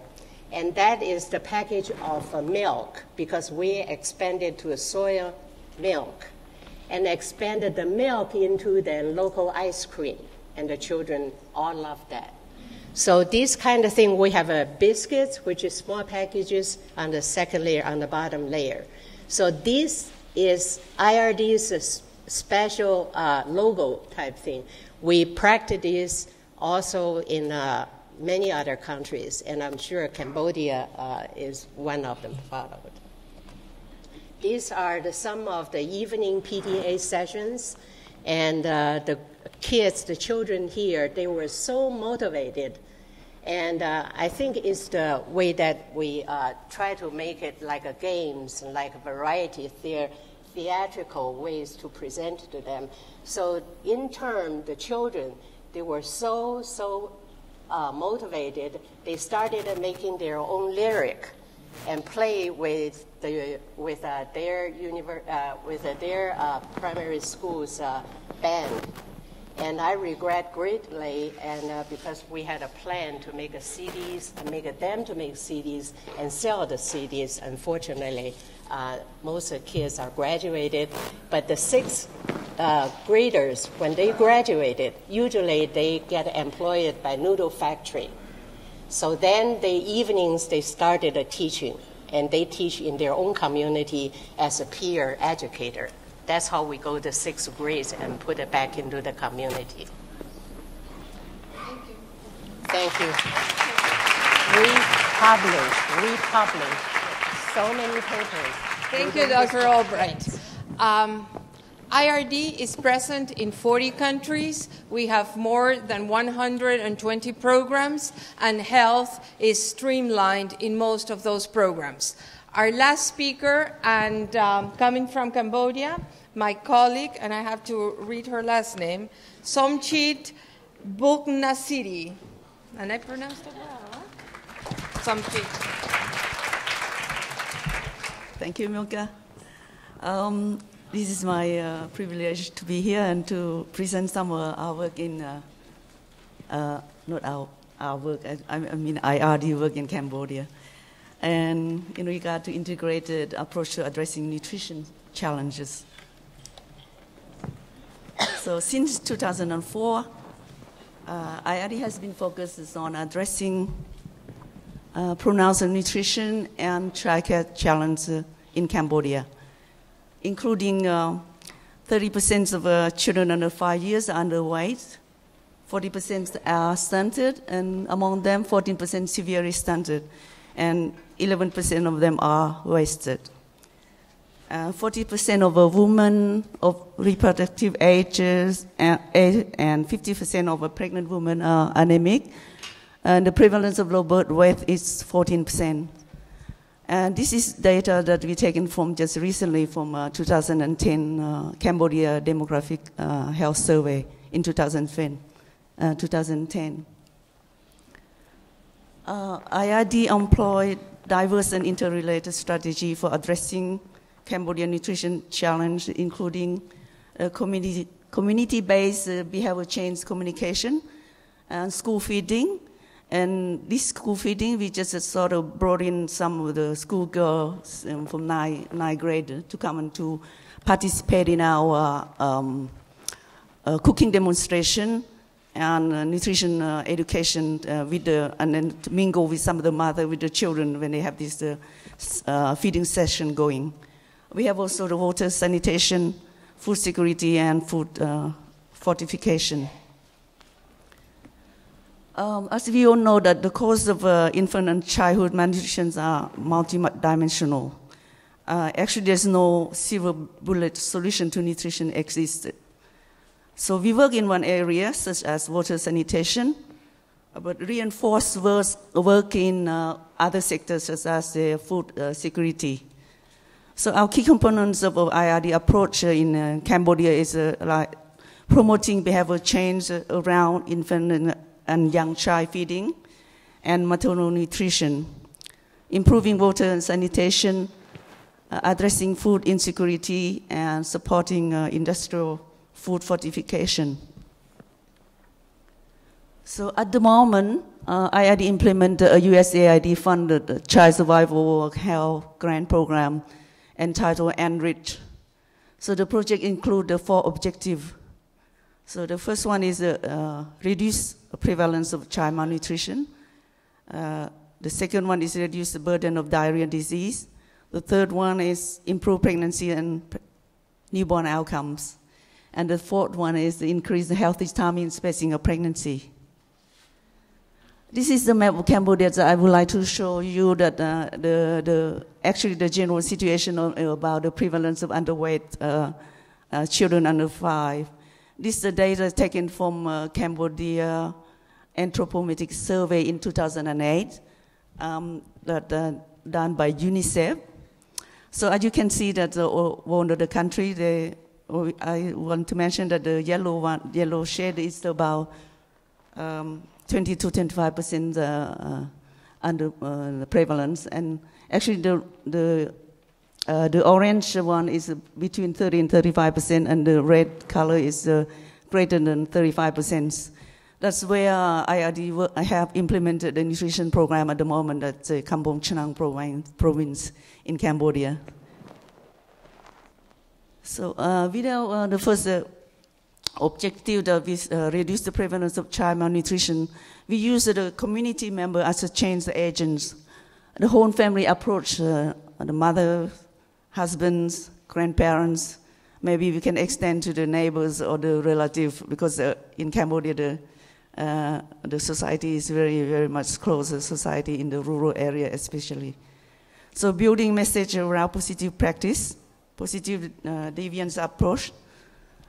and that is the package of milk, because we expanded to a soy milk and expanded the milk into the local ice cream. And the children all love that. So this kind of thing, we have biscuits, which is small packages on the second layer, on the bottom layer. So this is IRD's special logo type thing. We practice this also in many other countries, and I'm sure Cambodia is one of them followed. These are some of the evening PTA sessions, and the kids, the children here, they were so motivated. And I think it's the way that we try to make it like a games, like a variety, theatrical ways to present to them. So in turn, the children, they were so motivated, they started making their own lyric and play with their primary school's band. And I regret greatly, and because we had a plan to make CDs, and make them to make CDs and sell the CDs. Unfortunately, most of the kids are graduated, but the sixth graders, when they graduated, usually they get employed by noodle factory. So then the evenings they started teaching, and they teach in their own community as a peer educator. That's how we go to sixth grades and put it back into the community. Thank you. We publish so many papers. Thank you, Dr. Albright. IRD is present in 40 countries. We have more than 120 programs, and health is streamlined in most of those programs. Our last speaker, and coming from Cambodia, my colleague, and I have to read her last name, Somchit Buknasiri. And I pronounced it well, huh? Somchit. Thank you, Milka. This is my privilege to be here and to present some of our work in, not our work, I mean IRD work in Cambodia. And in regard to integrated approach to addressing nutrition challenges. So since 2004, IRD has been focused on addressing pronounced nutrition and childcare challenges in Cambodia, including 30% of children under 5 years are underweight, 40% are stunted, and among them 14% severely stunted, and 11% of them are wasted. 40% of women of reproductive ages and 50% of pregnant women are anemic, and the prevalence of low birth weight is 14%. And this is data that we taken from just recently from 2010 Cambodia Demographic Health Survey in 2010. IRD employed diverse and interrelated strategy for addressing Cambodia nutrition challenge, including community-based behavior change communication and school feeding. And this school feeding, we just sort of brought in some of the school girls from ninth grade to come and to participate in our cooking demonstration and nutrition education and then to mingle with some of the mother with the children when they have this feeding session going. We have also the water sanitation, food security, and food fortification. As we all know that the cause of infant and childhood malnutrition are multidimensional. Actually, there's no silver bullet solution to nutrition existed. So we work in one area, such as water sanitation, but reinforce work in other sectors, such as food security. So our key components of our IRD approach in Cambodia is like promoting behavior change around infant and young child feeding and maternal nutrition, improving water and sanitation, addressing food insecurity, and supporting industrial food fortification. So at the moment, IRD implemented a USAID-funded Child Survival Health Grant Program entitled Enrich. So the project includes the 4 objectives. So the first one is reduce the prevalence of child malnutrition. The second one is reduce the burden of diarrhea disease. The third one is improve pregnancy and newborn outcomes. And the fourth one is increase the healthy timing and spacing of pregnancy. This is the map of Cambodia that I would like to show you that actually the general situation about the prevalence of underweight children under 5. This is the data taken from Cambodia Anthropometric Survey in 2008 done by UNICEF. So as you can see that one of the country, I want to mention that the yellow shade is about 20 to 25% under the prevalence, and actually the orange one is between 30 and 35%, and the red color is greater than 35%. That's where I have implemented the nutrition program at the moment at the Kampong Chhnang province in Cambodia. So the first objective that we reduce the prevalence of child malnutrition, we use the community member as a change agents. The whole family approach, the mother, husbands, grandparents, maybe we can extend to the neighbors or the relative, because in Cambodia the society is very, very much closer society in the rural area especially. So building message around positive practice, positive deviance approach.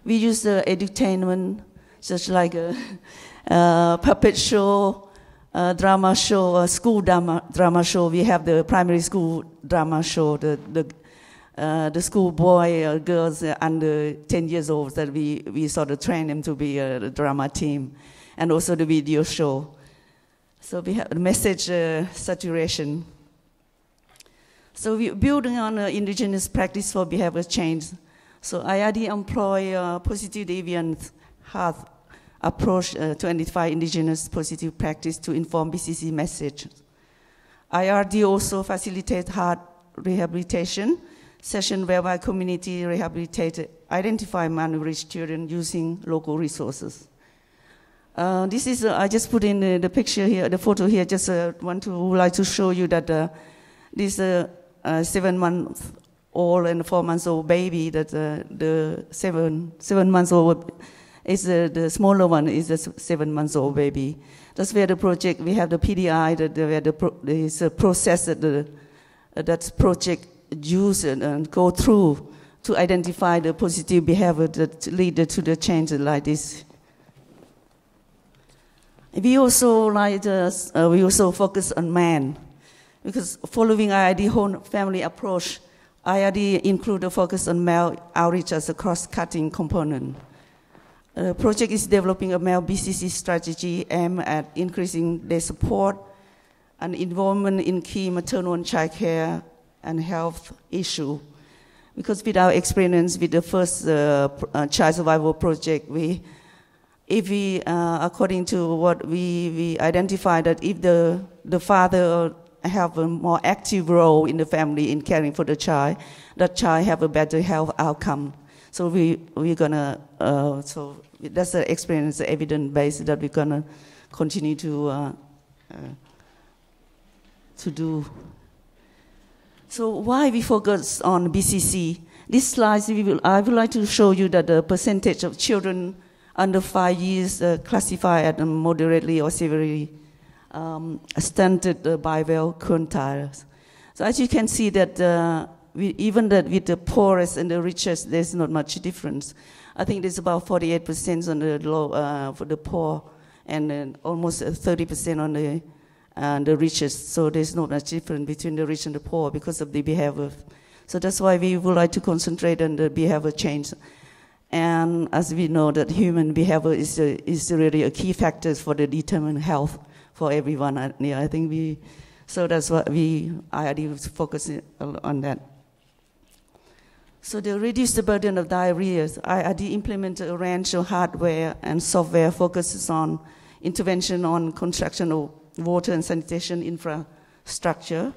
We use the edutainment, such like a puppet show, drama show, school drama show. We have the primary school drama show, the school boy, girls under 10 years old that we sort of train them to be a drama team, and also the video show. So we have the message saturation. So we're building on indigenous practice for behavior change. So IRD employ positive deviant health approach to identify indigenous positive practice to inform BCC message. IRD also facilitates heart rehabilitation session whereby community rehabilitate identify malnourished children using local resources. This is I just put in the picture here, the photo here. Just would like to show you that this 7-month-old and 4-month-old baby, that the 7-month-old is the smaller one is the 7-month-old baby. That's where the project, we have the PDI, where there is a process that project use and go through to identify the positive behavior that lead to the change like this. We also focus on man, because following IRD whole family approach, IRD include a focus on male outreach as a cross-cutting component. The project is developing a male BCC strategy aimed at increasing their support and involvement in key maternal and child care and health issue. Because with our experience with the first child survival project, according to what we identified, that if the father have a more active role in the family in caring for the child, that child have a better health outcome. So we're gonna, so that's the experience, the evidence base that we're gonna continue to do. So why we focus on BCC? This slide, I would like to show you that the percentage of children under 5 years classified as moderately or severely stunted bivalve quintiles. So as you can see that even that with the poorest and the richest, there's not much difference. I think there's about 48% on the low for the poor, and then almost 30% on the richest. So there's not much difference between the rich and the poor because of the behavior. So that's why we would like to concentrate on the behavior change. And as we know that human behavior is really a key factor for the determined health for everyone. I think so that's what IRD focus on that. So to reduce the burden of diarrhea, IRD implemented a range of hardware and software focuses on intervention on construction of water and sanitation infrastructure.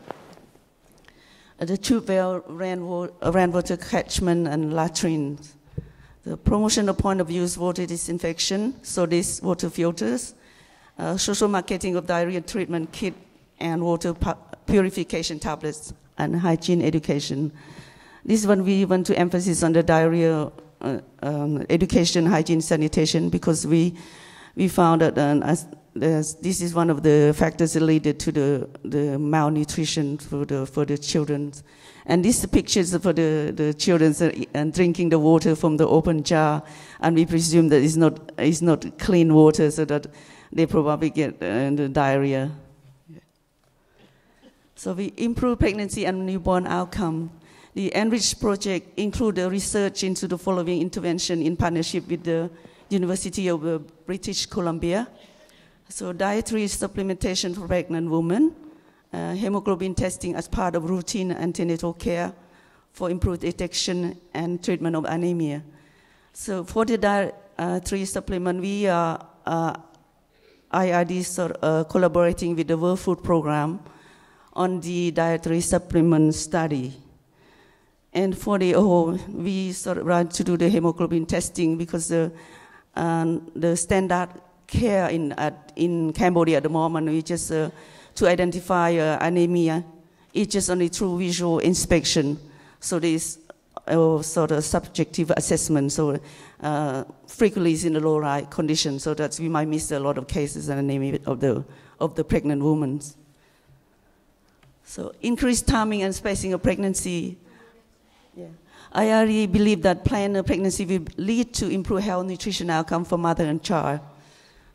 the tube-well rainwater catchment and latrines. The promotional point of view is water disinfection, so these water filters, social marketing of diarrhea treatment kit, and water purification tablets, and hygiene education. This one we want to emphasize on the diarrhea education, hygiene, sanitation, because we found that this is one of the factors related to the malnutrition for the children. And these pictures for the children and drinking the water from the open jar, and we presume that it's not clean water, so that they probably get the diarrhea. So we improve pregnancy and newborn outcome. The Enrich project includes research into the following intervention in partnership with the University of British Columbia. So dietary supplementation for pregnant women, hemoglobin testing as part of routine antenatal care for improved detection and treatment of anemia. So for the dietary supplement, we are IRD collaborating with the World Food Program on the dietary supplement study. And for the we want to do the hemoglobin testing because the standard care in Cambodia at the moment, we just to identify anemia, it's just only through visual inspection. So this sort of subjective assessment. So frequently is in the low light condition, so that we might miss a lot of cases and anemia of the pregnant women. So increased timing and spacing of pregnancy. Yeah. I already believe that planned pregnancy will lead to improved health nutrition outcome for mother and child.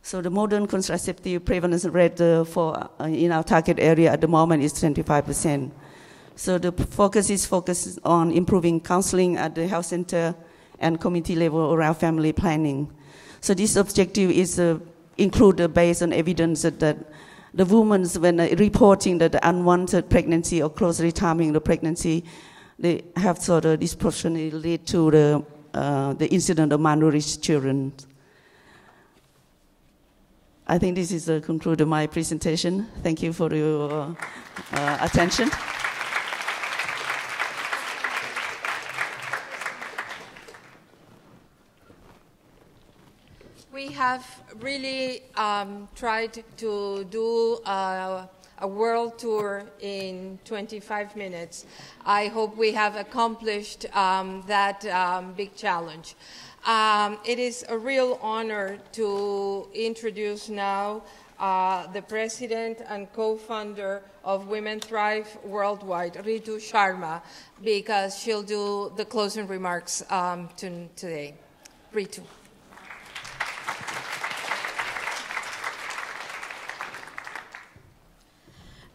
So the modern contraceptive prevalence rate in our target area at the moment is 25%. So the focus is on improving counseling at the health center and community level around family planning. So this objective is included based on evidence that the women, when reporting that the unwanted pregnancy or closely timing the pregnancy, they have sort of disproportionately lead to the incident of malnourished children. I think this is the conclude of my presentation. Thank you for your attention. We have really tried to do a world tour in 25 minutes. I hope we have accomplished that big challenge. It is a real honor to introduce now the president and co-founder of Women Thrive Worldwide, Ritu Sharma, because she'll do the closing remarks today. Ritu.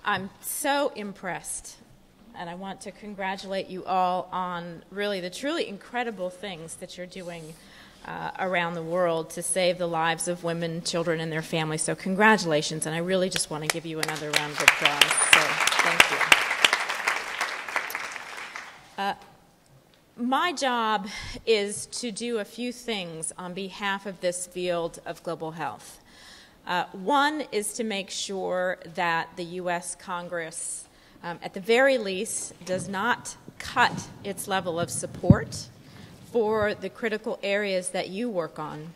I'm so impressed, and I want to congratulate you all on really the truly incredible things that you're doing around the world to save the lives of women, children, and their families. So congratulations, and I really just want to give you another round of applause. So thank you. My job is to do a few things on behalf of this field of global health. One is to make sure that the U.S. Congress, at the very least, does not cut its level of support for the critical areas that you work on,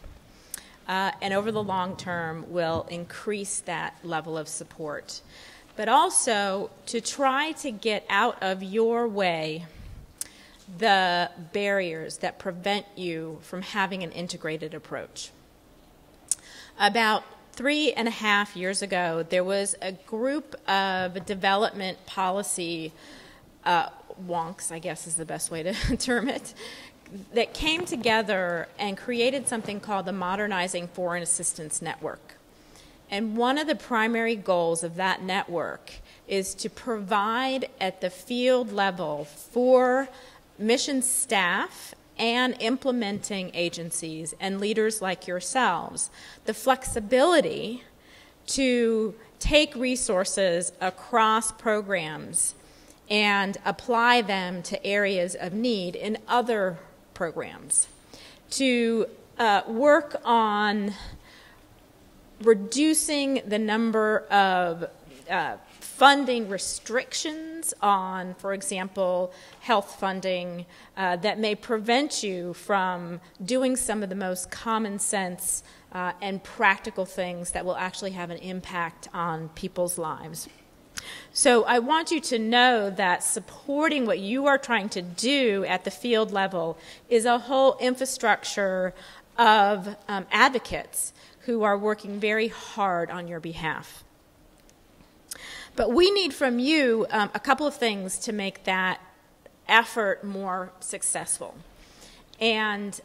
and over the long term will increase that level of support. But also to try to get out of your way the barriers that prevent you from having an integrated approach. About 3.5 years ago, there was a group of development policy wonks, I guess is the best way to term it, that came together and created something called the Modernizing Foreign Assistance Network. And one of the primary goals of that network is to provide at the field level for mission staff and implementing agencies and leaders like yourselves the flexibility to take resources across programs and apply them to areas of need in other programs, to work on reducing the number of funding restrictions on, for example, health funding that may prevent you from doing some of the most common sense and practical things that will actually have an impact on people's lives. So I want you to know that supporting what you are trying to do at the field level is a whole infrastructure of advocates who are working very hard on your behalf. But we need from you a couple of things to make that effort more successful. And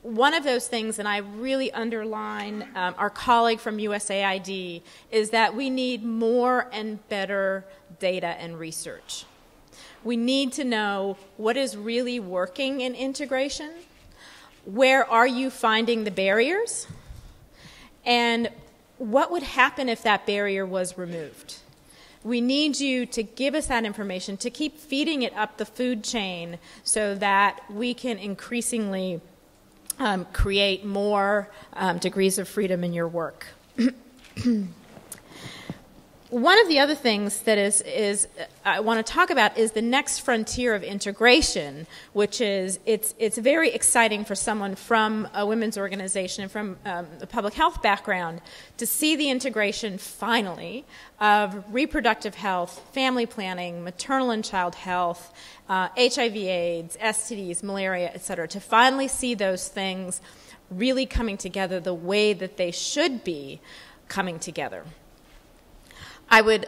one of those things, and I really underline our colleague from USAID, is that we need more and better data and research. We need to know what is really working in integration, where are you finding the barriers, and what would happen if that barrier was removed. We need you to give us that information, to keep feeding it up the food chain so that we can increasingly create more degrees of freedom in your work. One of the other things that I want to talk about is the next frontier of integration, which is it's very exciting for someone from a women's organization and from a public health background to see the integration finally of reproductive health, family planning, maternal and child health, HIV/AIDS, STDs, malaria, et cetera, to finally see those things really coming together the way that they should be coming together. I would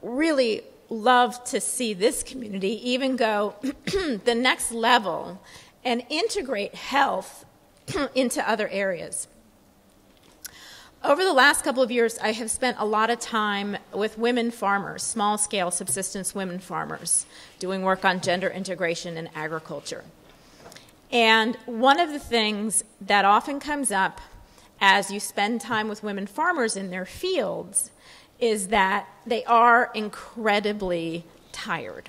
really love to see this community even go the next level and integrate health into other areas. Over the last couple of years, I have spent a lot of time with women farmers, small-scale subsistence women farmers, doing work on gender integration in agriculture. And one of the things that often comes up as you spend time with women farmers in their fields is that they are incredibly tired.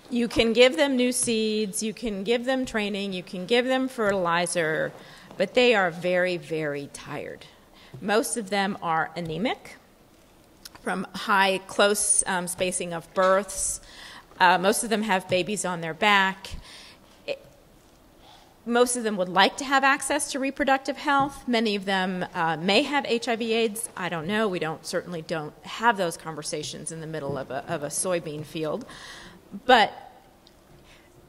You can give them new seeds, you can give them training, you can give them fertilizer, but they are very, very tired. Most of them are anemic from high, close spacing of births. Most of them have babies on their back. Most of them would like to have access to reproductive health. Many of them may have HIV/AIDS. I don't know. We certainly don't have those conversations in the middle of a soybean field. But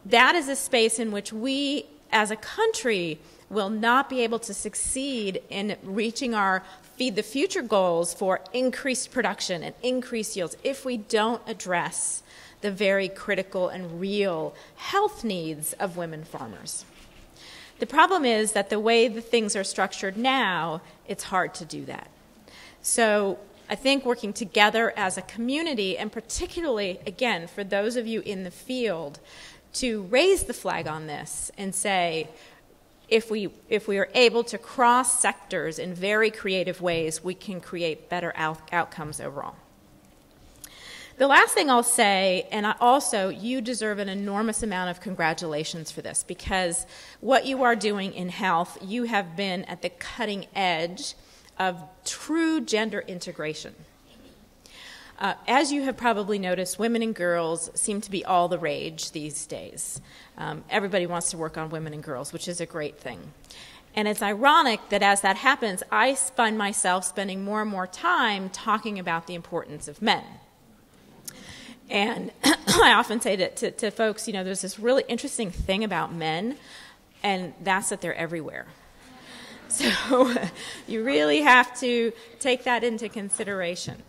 that is a space in which we, as a country, will not be able to succeed in reaching our Feed the Future goals for increased production and increased yields if we don't address the very critical and real health needs of women farmers. The problem is that the way the things are structured now, it's hard to do that. So I think working together as a community, and particularly, again, for those of you in the field, to raise the flag on this and say, if we are able to cross sectors in very creative ways, we can create better outcomes overall. The last thing I'll say, and you deserve an enormous amount of congratulations for this, because what you are doing in health, you have been at the cutting edge of true gender integration. As you have probably noticed, women and girls seem to be all the rage these days. Everybody wants to work on women and girls, which is a great thing. And it's ironic that as that happens, I find myself spending more and more time talking about the importance of men. And I often say to folks, you know, there's this really interesting thing about men, and that's that they're everywhere. So you really have to take that into consideration.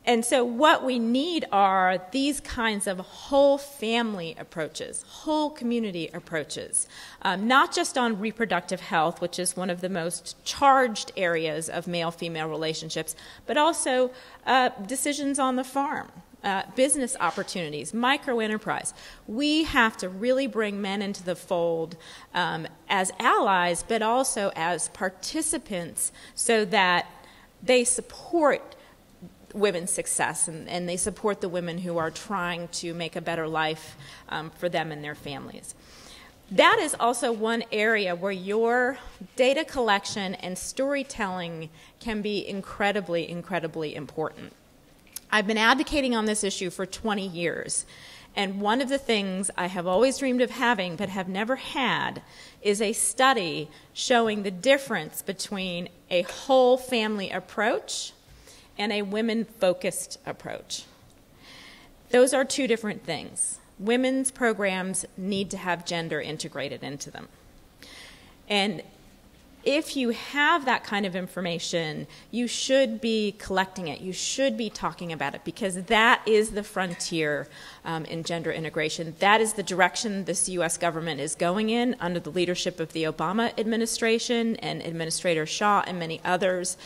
And so what we need are these kinds of whole family approaches, whole community approaches, not just on reproductive health, which is one of the most charged areas of male-female relationships, but also decisions on the farm. Business opportunities, micro-enterprise. We have to really bring men into the fold as allies, but also as participants so that they support women's success and they support the women who are trying to make a better life for them and their families. that is also one area where your data collection and storytelling can be incredibly, incredibly important. I've been advocating on this issue for 20 years, and one of the things I have always dreamed of having but have never had is a study showing the difference between a whole family approach and a women-focused approach. Those are two different things. Women's programs need to have gender integrated into them. And if you have that kind of information, you should be collecting it. You should be talking about it, because that is the frontier in gender integration. That is the direction this U.S. government is going in under the leadership of the Obama administration and Administrator Shaw and many others.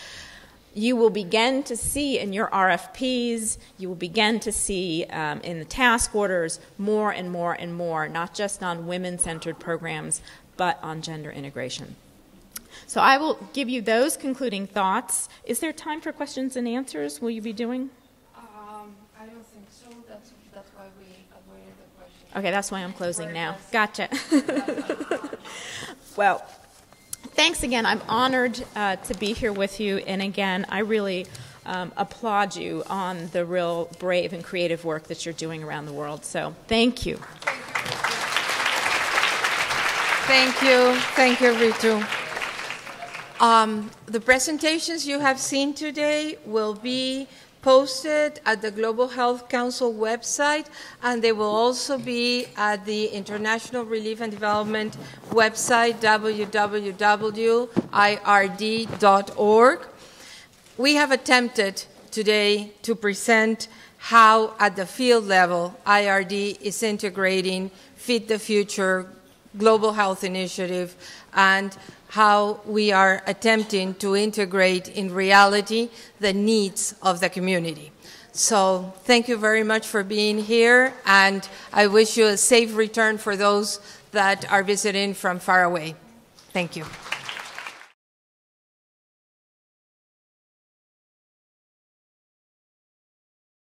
You will begin to see in your RFPs, you will begin to see in the task orders more and more and more, not just on women-centered programs, but on gender integration. So I will give you those concluding thoughts. Is there time for questions and answers? Will you be doing? I don't think so. That's why we avoided the question. Okay, that's why I'm closing now. Gotcha. Well, thanks again. I'm honored to be here with you. And again, I really applaud you on the real brave and creative work that you're doing around the world. So thank you. Thank you. Thank you, Ritu. The presentations you have seen today will be posted at the Global Health Council website, and they will also be at the International Relief and Development website, www.ird.org. We have attempted today to present how, at the field level, IRD is integrating Feed the Future Global Health Initiative, and how we are attempting to integrate in reality the needs of the community. So thank you very much for being here, and I wish you a safe return for those that are visiting from far away. Thank you.